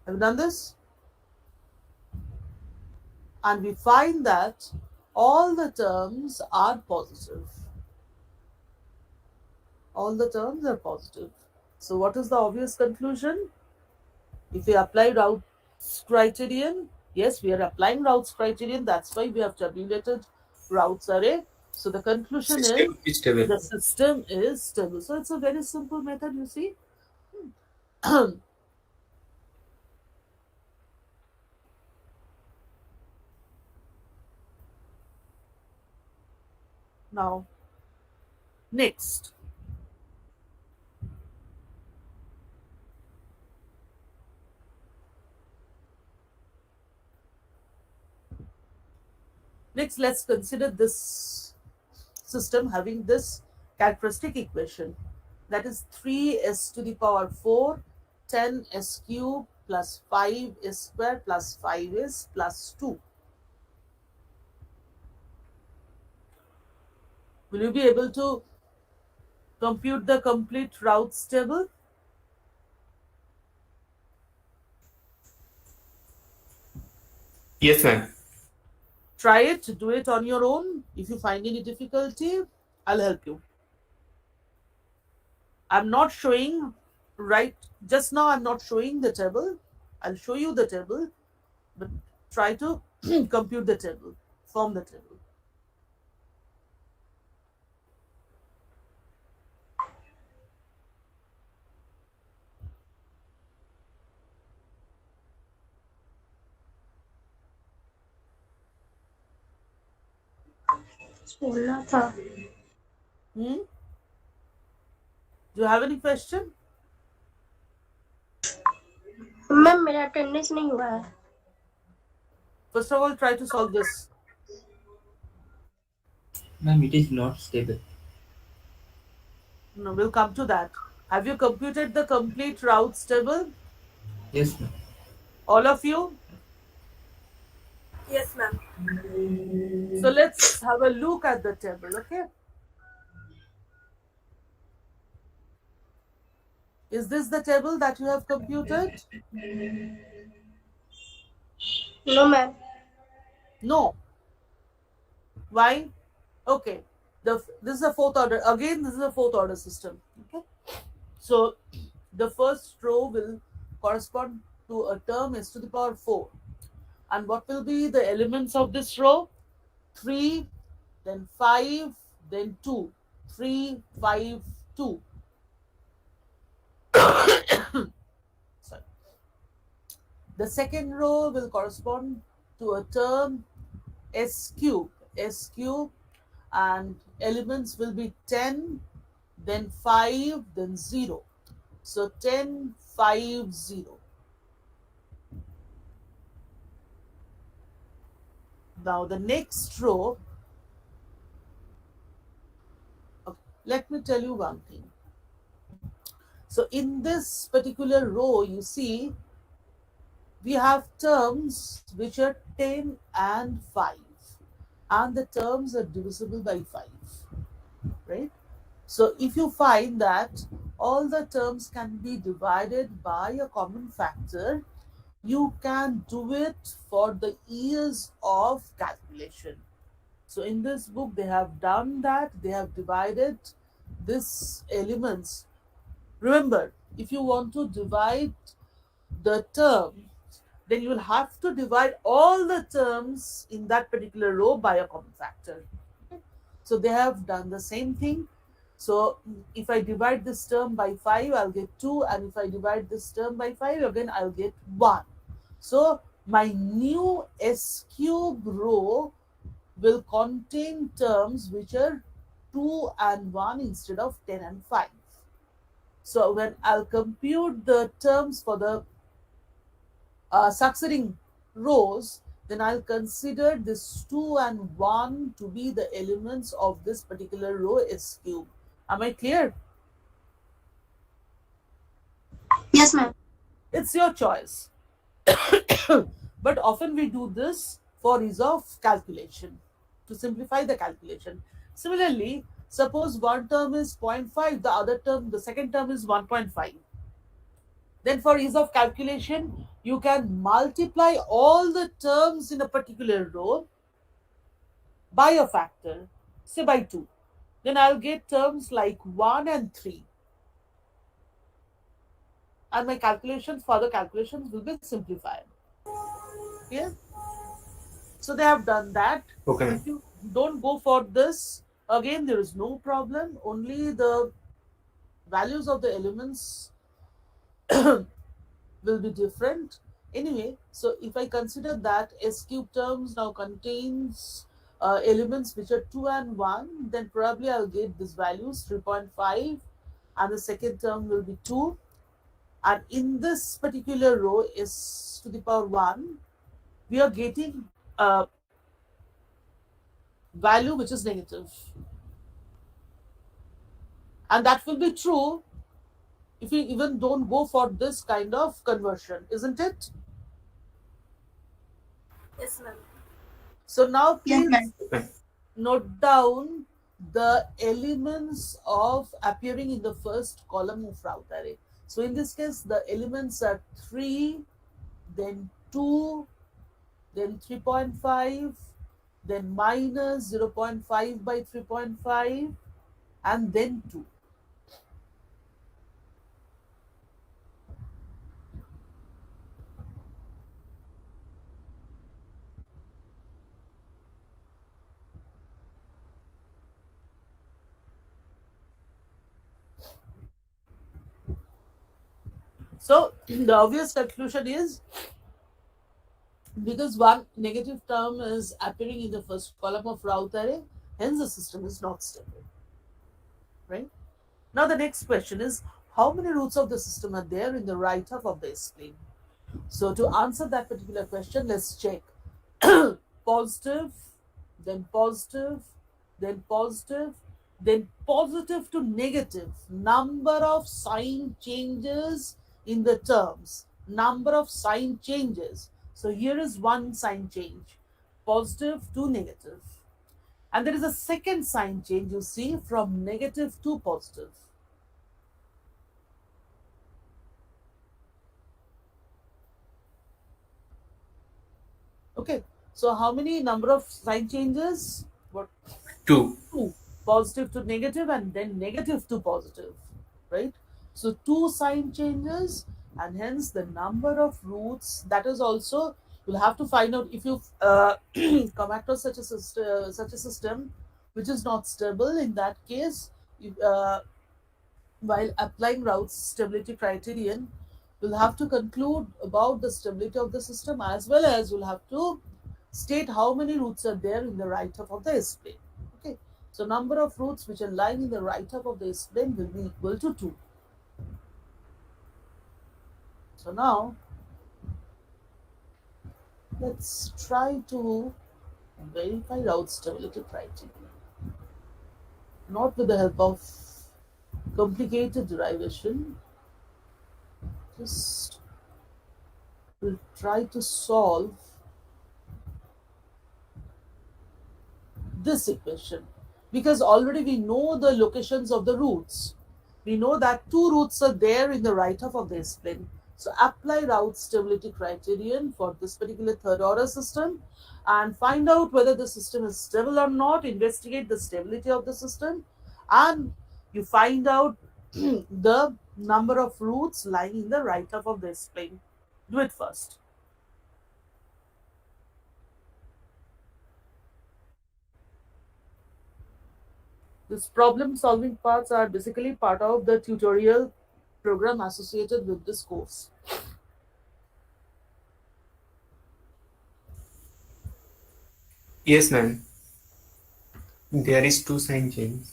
Have you done this? And we find that all the terms are positive. All the terms are positive. So what is the obvious conclusion? If we apply Route's criterion, yes, we are applying Route's criterion. That's why we have tabulated Route's array. So the conclusion System is stable. the system is stable. So it's a very simple method, you see. Now, next. Next, let's consider this system having this characteristic equation. That is 3s to the power 4, 10s cube plus 5s square plus 5s plus 2. Will you be able to compute the complete routes table? Yes, ma'am. Try it, do it on your own. If you find any difficulty, I'll help you. I'm not showing just now I'm not showing the table. I'll show you the table, but try to compute the table, form the table. बोलना था Do you have any question? Ma'am मेरा attendance नहीं हुआ है First of all, try to solve this. Ma'am, it is not stable. No, we'll come to that. Have you computed the complete routes table? Yes, ma'am. All of you? Yes, ma'am. So let's have a look at the table, okay? Is this the table that you have computed? No ma'am No. Why? Okay. This is a fourth order. Again, this is a fourth order system. Okay. So the first row will correspond to a term s to the power 4. And what will be the elements of this row? 3, then 5, then 2. 3, 5, 2. Sorry. The second row will correspond to a term s cube, and elements will be 10, then 5, then 0. So 10, 5, 0. Now the next row, okay, let me tell you one thing. So in this particular row, you see, we have terms which are 10 and 5, and the terms are divisible by 5, right? So if you find that all the terms can be divided by a common factor, you can do it for the ease of calculation. So in this book, they have done that. They have divided these elements. Remember, if you want to divide the term, then you will have to divide all the terms in that particular row by a common factor. Okay? So they have done the same thing. So if I divide this term by 5, I'll get 2, and if I divide this term by 5, again I'll get 1. So my new S cube row will contain terms which are 2 and 1 instead of 10 and 5. So when I'll compute the terms for the succeeding rows, then I'll consider this 2 and 1 to be the elements of this particular row S cube. Am I clear? Yes, ma'am. It's your choice. But often we do this for ease of calculation, to simplify the calculation. Similarly, suppose one term is 0.5, the second term is 1.5. Then for ease of calculation, you can multiply all the terms in a particular row by a factor, say by 2. Then I'll get terms like 1 and 3. And my further calculations will be simplified. Yeah. So they have done that. Okay, If ma'am. you don't go for this, again, there is no problem. Only the values of the elements will be different. Anyway, so if I consider that S cube terms now contains elements which are 2 and 1, then probably I'll get these values 3.5, and the second term will be 2. And in this particular row, S to the power 1, we are getting a value which is negative. And that will be true if you even don't go for this kind of conversion, isn't it? Yes, ma'am. So now Yes, please ma'am. Okay. note down the elements of appearing in the first column of route array. So in this case, the elements are 3, then 2, then 3.5, then minus 0.5 by 3.5, and then 2. So the obvious conclusion is, because one negative term is appearing in the first column of route array, hence the system is not stable. Right? Now the next question is, how many roots of the system are there in the right half of the S-plane? So to answer that particular question, let's check. Positive, then positive, then positive, then positive to negative. Number of sign changes in the terms. Number of sign changes. So here is one sign change, positive to negative. And there is a second sign change, you see, from negative to positive. Okay, so how many number of sign changes? What? 2. 2. Positive to negative and then negative to positive, right? So 2 sign changes, and hence the number of roots. That is also, you'll have to find out if you come across such a system which is not stable. In that case, while applying Route's stability criterion, you'll have to conclude about the stability of the system, as well as you'll have to state how many roots are there in the right half of the S-plane. Okay, so number of roots which are lying in the right half of the S-plane will be equal to 2. So now let's try to verify route stability criteria. Not with the help of complicated derivation. Just we'll try to solve this equation because already we know the locations of the roots. We know that two roots are there in the right half of the S-plane. So apply route stability criterion for this particular third order system and find out whether the system is stable or not, investigate the stability of the system, and you find out the number of roots lying in the right half of the S-plane. Do it first. These problem solving parts are basically part of the tutorial program associated with this course. Yes, ma'am. There is two sign change.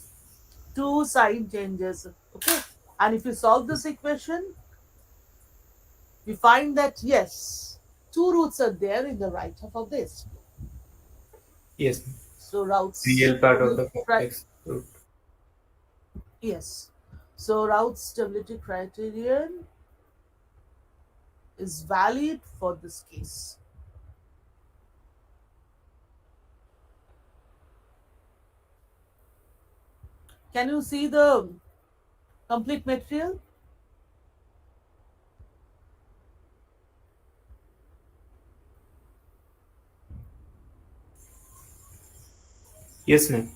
Two sign changes. Okay. And if you solve this equation, we find that yes, two roots are there in the right half of this. Yes, ma'am. So routes. Real part of the complex root. Yes. So route stability criterion is valid for this case. Can you see the complete material? Yes, ma'am.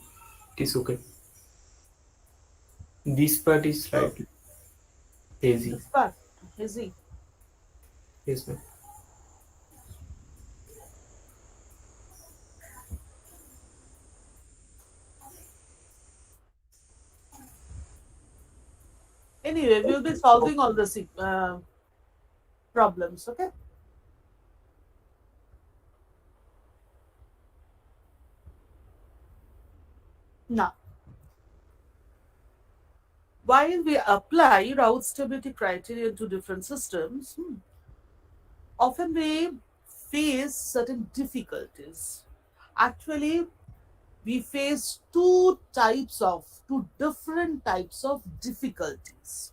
It is okay. This part is slightly hazy. This part, hazy. Yes, ma'am. Anyway, we'll be solving all the problems, okay? Now, while we apply route stability criteria to different systems, often we face certain difficulties. Actually, we face two different types of difficulties.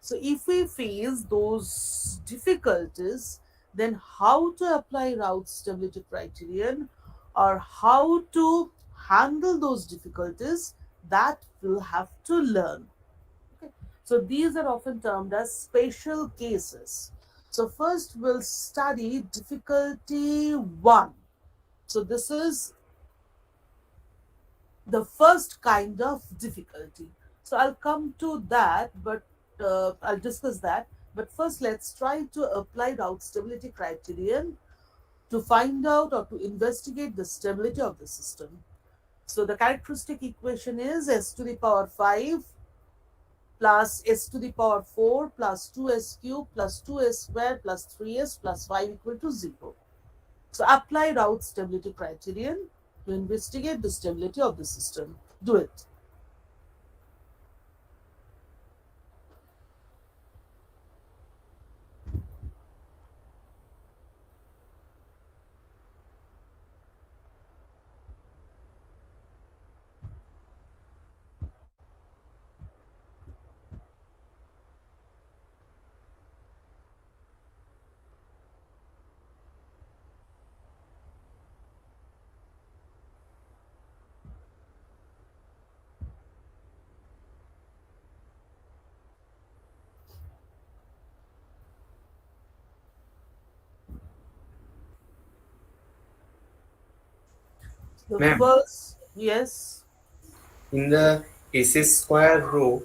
So if we face those difficulties, then how to apply route stability criterion or how to handle those difficulties, that we'll have to learn. Okay. So these are often termed as special cases. So first we'll study difficulty 1. So this is the first kind of difficulty. So I'll come to that, but I'll discuss that. But first, let's try to apply route stability criterion to find out or to investigate the stability of the system. So the characteristic equation is s to the power 5 plus s to the power 4 plus 2s cube plus 2s square plus 3s plus 5 equal to 0. So apply route stability criterion to investigate the stability of the system. Do it. The Ma'am. first, yes. In the SS square row,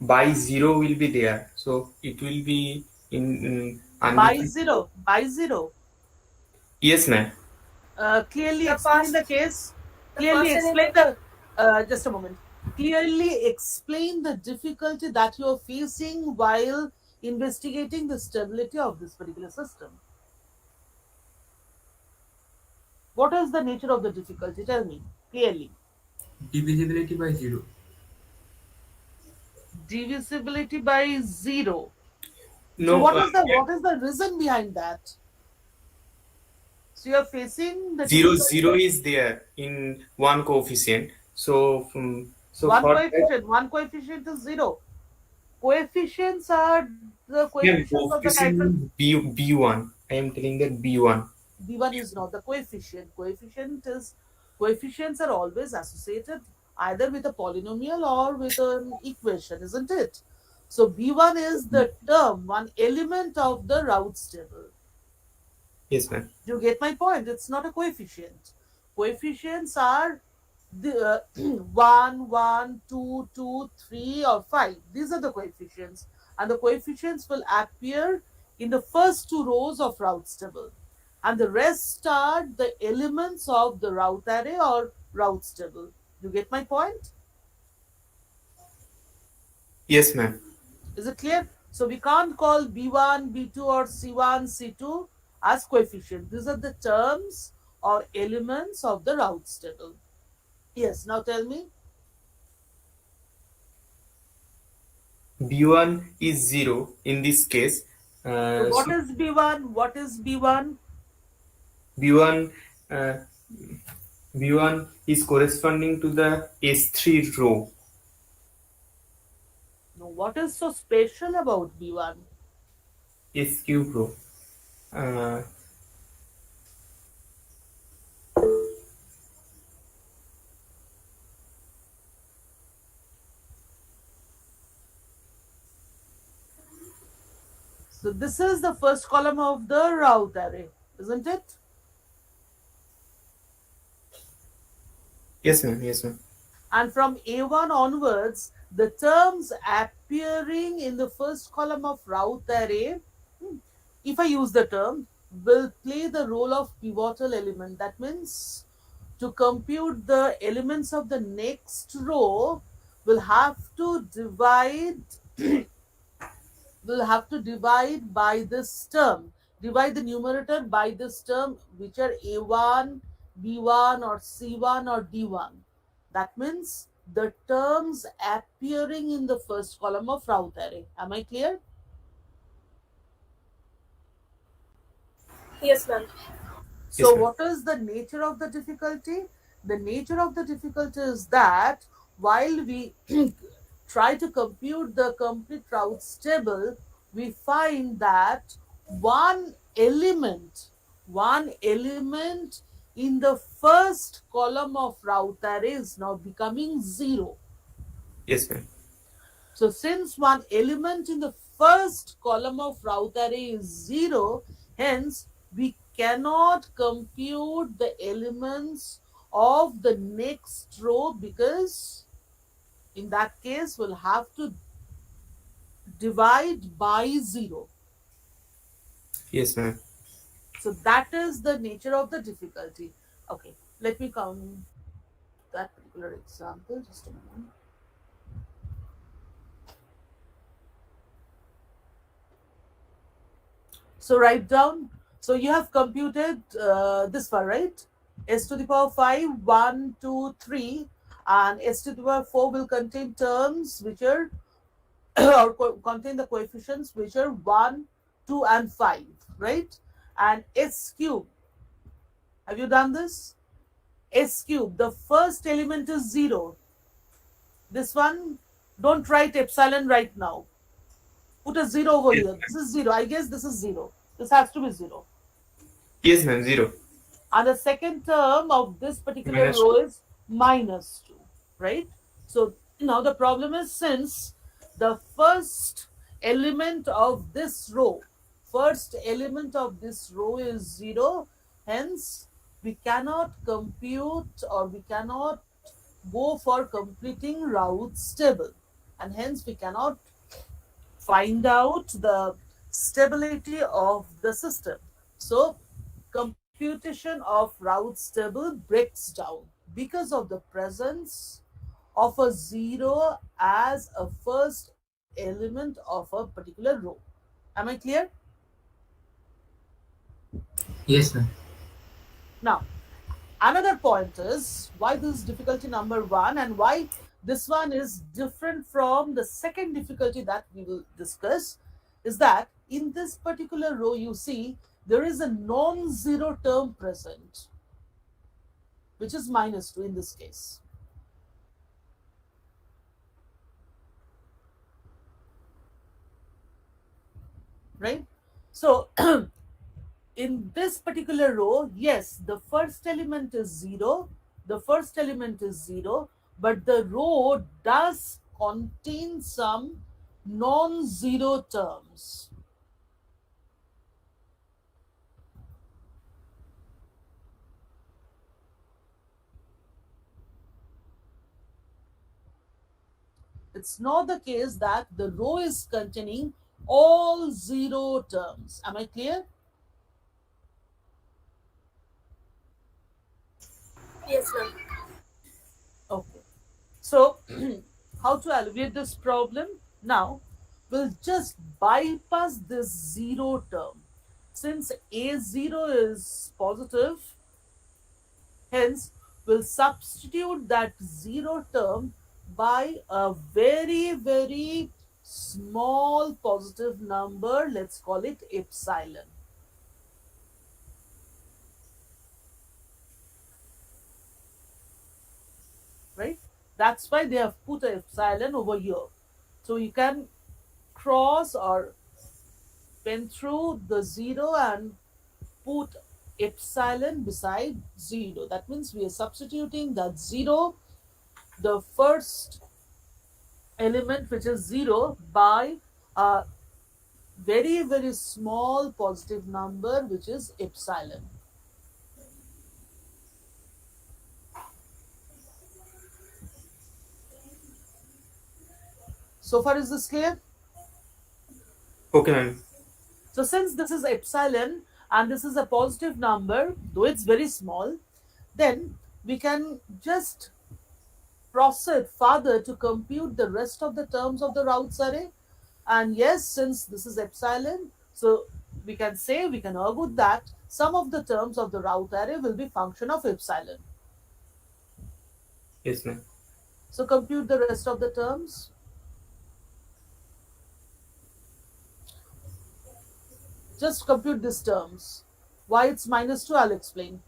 by 0 will be there. So it will be in By zero. Yes, ma'am. Clearly explain the case. Clearly explain the. Just a moment. Clearly explain the difficulty that you are facing while investigating the stability of this particular system. What is the nature of the difficulty? Tell me clearly. Divisibility by 0. Divisibility by 0. No, So what is the reason behind that? So you're facing the zero difficulty- is there in one coefficient. So one for that, coefficient is 0. Coefficients are the yeah, coefficients of the character. coefficient b1. I am telling that b1. B1 is not the coefficient. Coefficients are always associated either with a polynomial or with an equation, isn't it? So B1 is the term, one element of the Raoult's table. Yes, ma'am. Do you get my point? It's not a coefficient. Coefficients are the 1, 1, 2, 2, 3, or 5. These are the coefficients. And the coefficients will appear in the first two rows of Raoult's table. And the rest are the elements of the Raoult array or Raoult's table. You get my point? Yes, ma'am. Is it clear? So we can't call B1, B2 or C1, C2 as coefficient. These are the terms or elements of the Raoult's table. Yes, now tell me. b1 is 0 in this case. So what So is B1? What is B1? b1 uh, b1 is corresponding to the s3 row. No, what is so special about B1? S cube row. Uh, So this is the first column of the Raoult array, isn't it? yes, ma'am. Yes, ma'am. And from A1 onwards, the terms appearing in the first column of Raoult array, if I use the term, will play the role of pivotal element. That means to compute the elements of the next row, we'll have to divide by this term. Divide the numerator by this term, which are A1, B1 or C1 or D1. That means the terms appearing in the first column of Raoult array. Am I clear? Yes, ma'am. So ma'am. what is the nature of the difficulty? The nature of the difficulty is that while we try to compute the complete Raoult's table, we find that one element in the first column of Raoult array is now becoming 0. Yes, ma'am. So since one element in the first column of Raoult array is 0, hence we cannot compute the elements of the next row, because in that case we'll have to divide by 0. Yes, ma'am. So that is the nature of the difficulty. Okay, let me come that particular example. Just a moment. So write down. So you have computed this far, right? S to the power 5, 1, 2, 3, and s to the power 4 will contain terms which are or contain the coefficients which are 1, 2, and 5, right? And s cube. Have you done this? S cube. The first element is 0. This one, don't write epsilon right now. Put a 0 over Yes, here. This is 0. I guess this is 0. This has to be 0. Yes, ma'am. 0. And the second term of this particular Minus row is minus 2, right? So now the problem is, since the first element of this row is 0, hence we cannot compute, or we cannot go for completing Raoult's table, and hence we cannot find out the stability of the system. So computation of Raoult's table breaks down because of the presence of a 0 as a first element of a particular row. Am I clear? Yes, ma'am. Now, another point is why this is difficulty number 1, and why this one is different from the second difficulty that we will discuss, is that in this particular row, you see, there is a non-zero term present, which is -2 in this case. Right? So in this particular row, yes, the first element is 0, but the row does contain some non-zero terms. It's not the case that the row is containing all 0 terms. Am I clear? Yes, ma'am. Okay. So, how to alleviate this problem? Now, we'll just bypass this 0 term. Since A0 is positive, hence we'll substitute that 0 term by a very, very small positive number. Let's call it epsilon. Right? That's why they have put a epsilon over here. So you can cross or pen through the 0 and put epsilon beside 0. That means we are substituting that 0, the first element which is 0, by a very, very small positive number which is epsilon. So far, is this clear? Okay, ma'am. So since this is epsilon and this is a positive number, though it's very small, then we can just proceed further to compute the rest of the terms of the routes array. And yes, since this is epsilon, so we can argue that some of the terms of the route array will be function of epsilon. Yes, ma'am. So compute the rest of the terms. Just compute these terms. Why it's -2, I'll explain.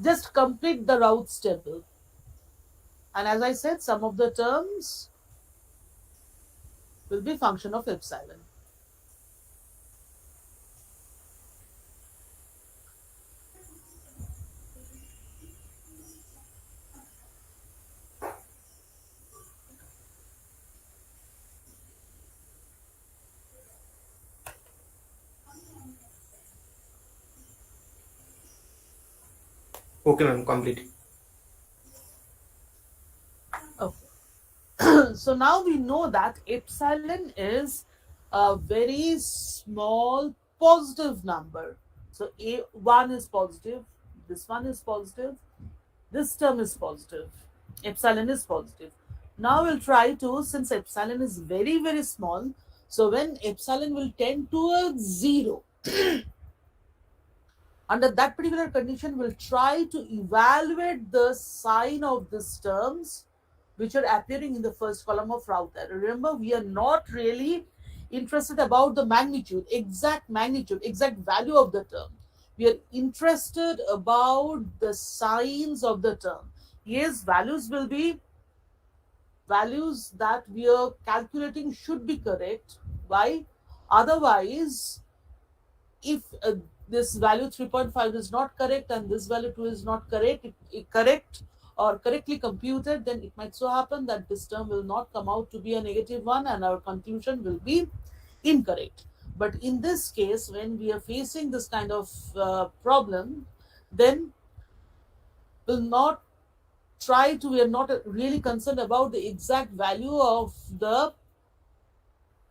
Just complete the routes table. And as I said, some of the terms will be function of epsilon. Okay, ma'am. Complete. Okay. So now we know that epsilon is a very small positive number. So A1 is positive, this one is positive, this term is positive, epsilon is positive. Now we'll try to, since epsilon is very, very small, so when epsilon will tend towards 0, under that particular condition, we'll try to evaluate the sign of these terms which are appearing in the first column of route array. Remember, we are not really interested about the magnitude, exact value of the term. We are interested about the signs of the term. Yes, values will be values that we are calculating should be correct. Why? Otherwise, if this value 3.5 is not correct and this value 2 is not correct or correctly computed, then it might so happen that this term will not come out to be a -1 and our conclusion will be incorrect. But in this case, when we are facing this kind of problem, then we are not really concerned about the exact value of the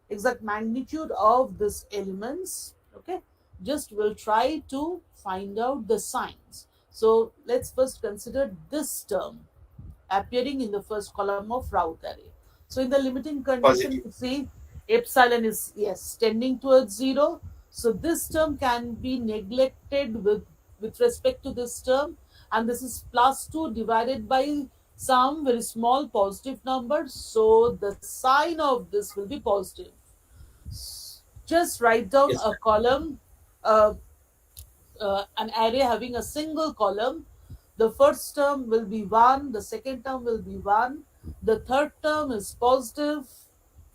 exact magnitude of these elements. Okay, just we'll try to find out the signs. So let's first consider this term appearing in the first column of route array. So in the limiting condition, you see epsilon is, yes, tending towards 0. So this term can be neglected with respect to this term, and this is plus 2 divided by some very small positive number. So the sign of this will be positive. Just write down Yes, a column, uh, an array having a single column. The first term will be 1, the second term will be 1, the third term is positive,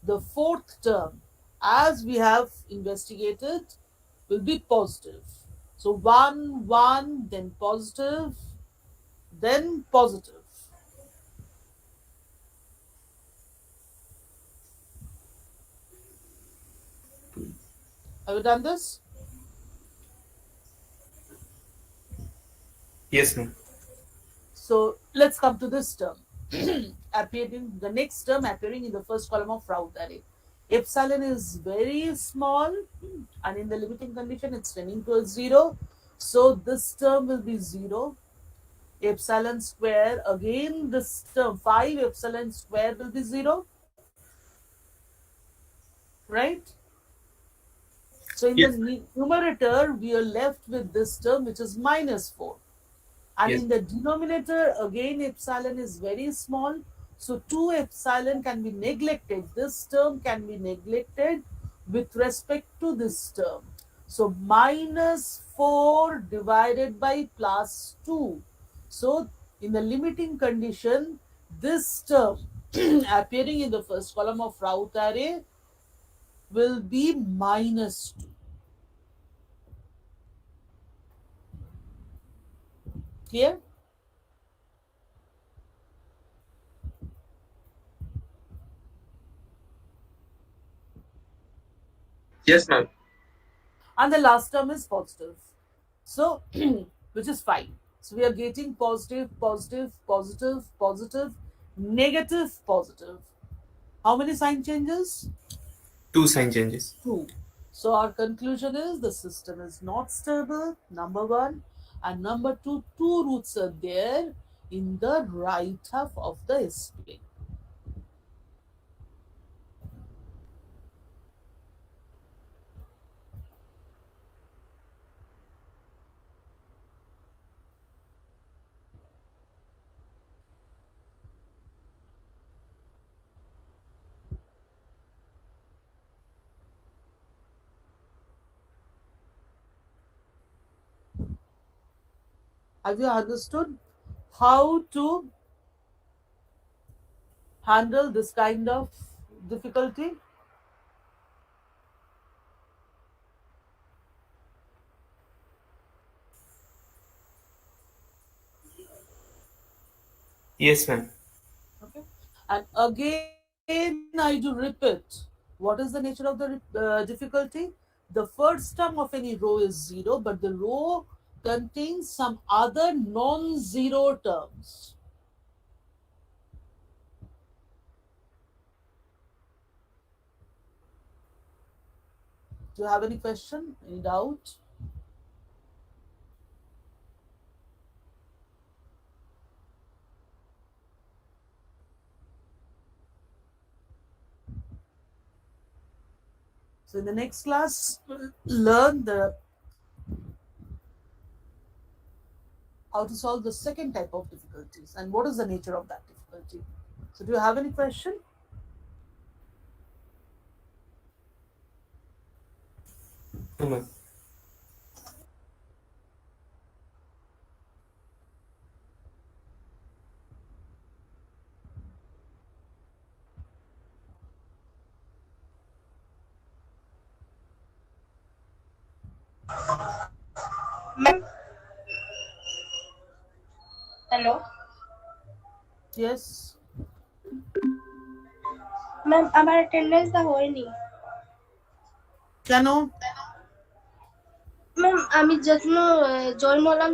the fourth term, as we have investigated, will be positive. So 1, 1, then positive, then positive. Have you done this? yes, ma'am. So let's come to this term. Appearing the next term appearing in the first column of Raoult array. Epsilon is very small, and in the limiting condition it's tending towards 0. So this term will be 0. Epsilon square, again this term 5 epsilon square will be 0. Right? So in the Yes, numerator we are left with this term which is minus 4. And yes, in the denominator, again, epsilon is very small. So 2 epsilon can be neglected. This term can be neglected with respect to this term. So minus 4 divided by plus 2. So in the limiting condition, this term appearing in the first column of Raoult array will be minus 2. Clear? yes, ma'am. And the last term is positive. So, which is fine. So we are getting positive, positive, positive, positive, negative, positive. How many sign changes? 2 sign changes. 2. So our conclusion is the system is not stable, number 1. And number 2, 2 roots are there in the right half of the S plane. Have you understood how to handle this kind of difficulty? Yes, ma'am. Okay. And again, I do repeat. What is the nature of the difficulty? The first term of any row is 0, but the row contains some other non-zero terms. Do you have any question? Any doubt? So in the next class, we'll learn how to solve the second type of difficulties and what is the nature of that difficulty. So do you have any question? No, ma'am. Ma'am, hello. Yes. Ma'am আমার অ্যাটেন্ডেন্সটা হয়নি কেন? Ma'am আমি যখন join হলাম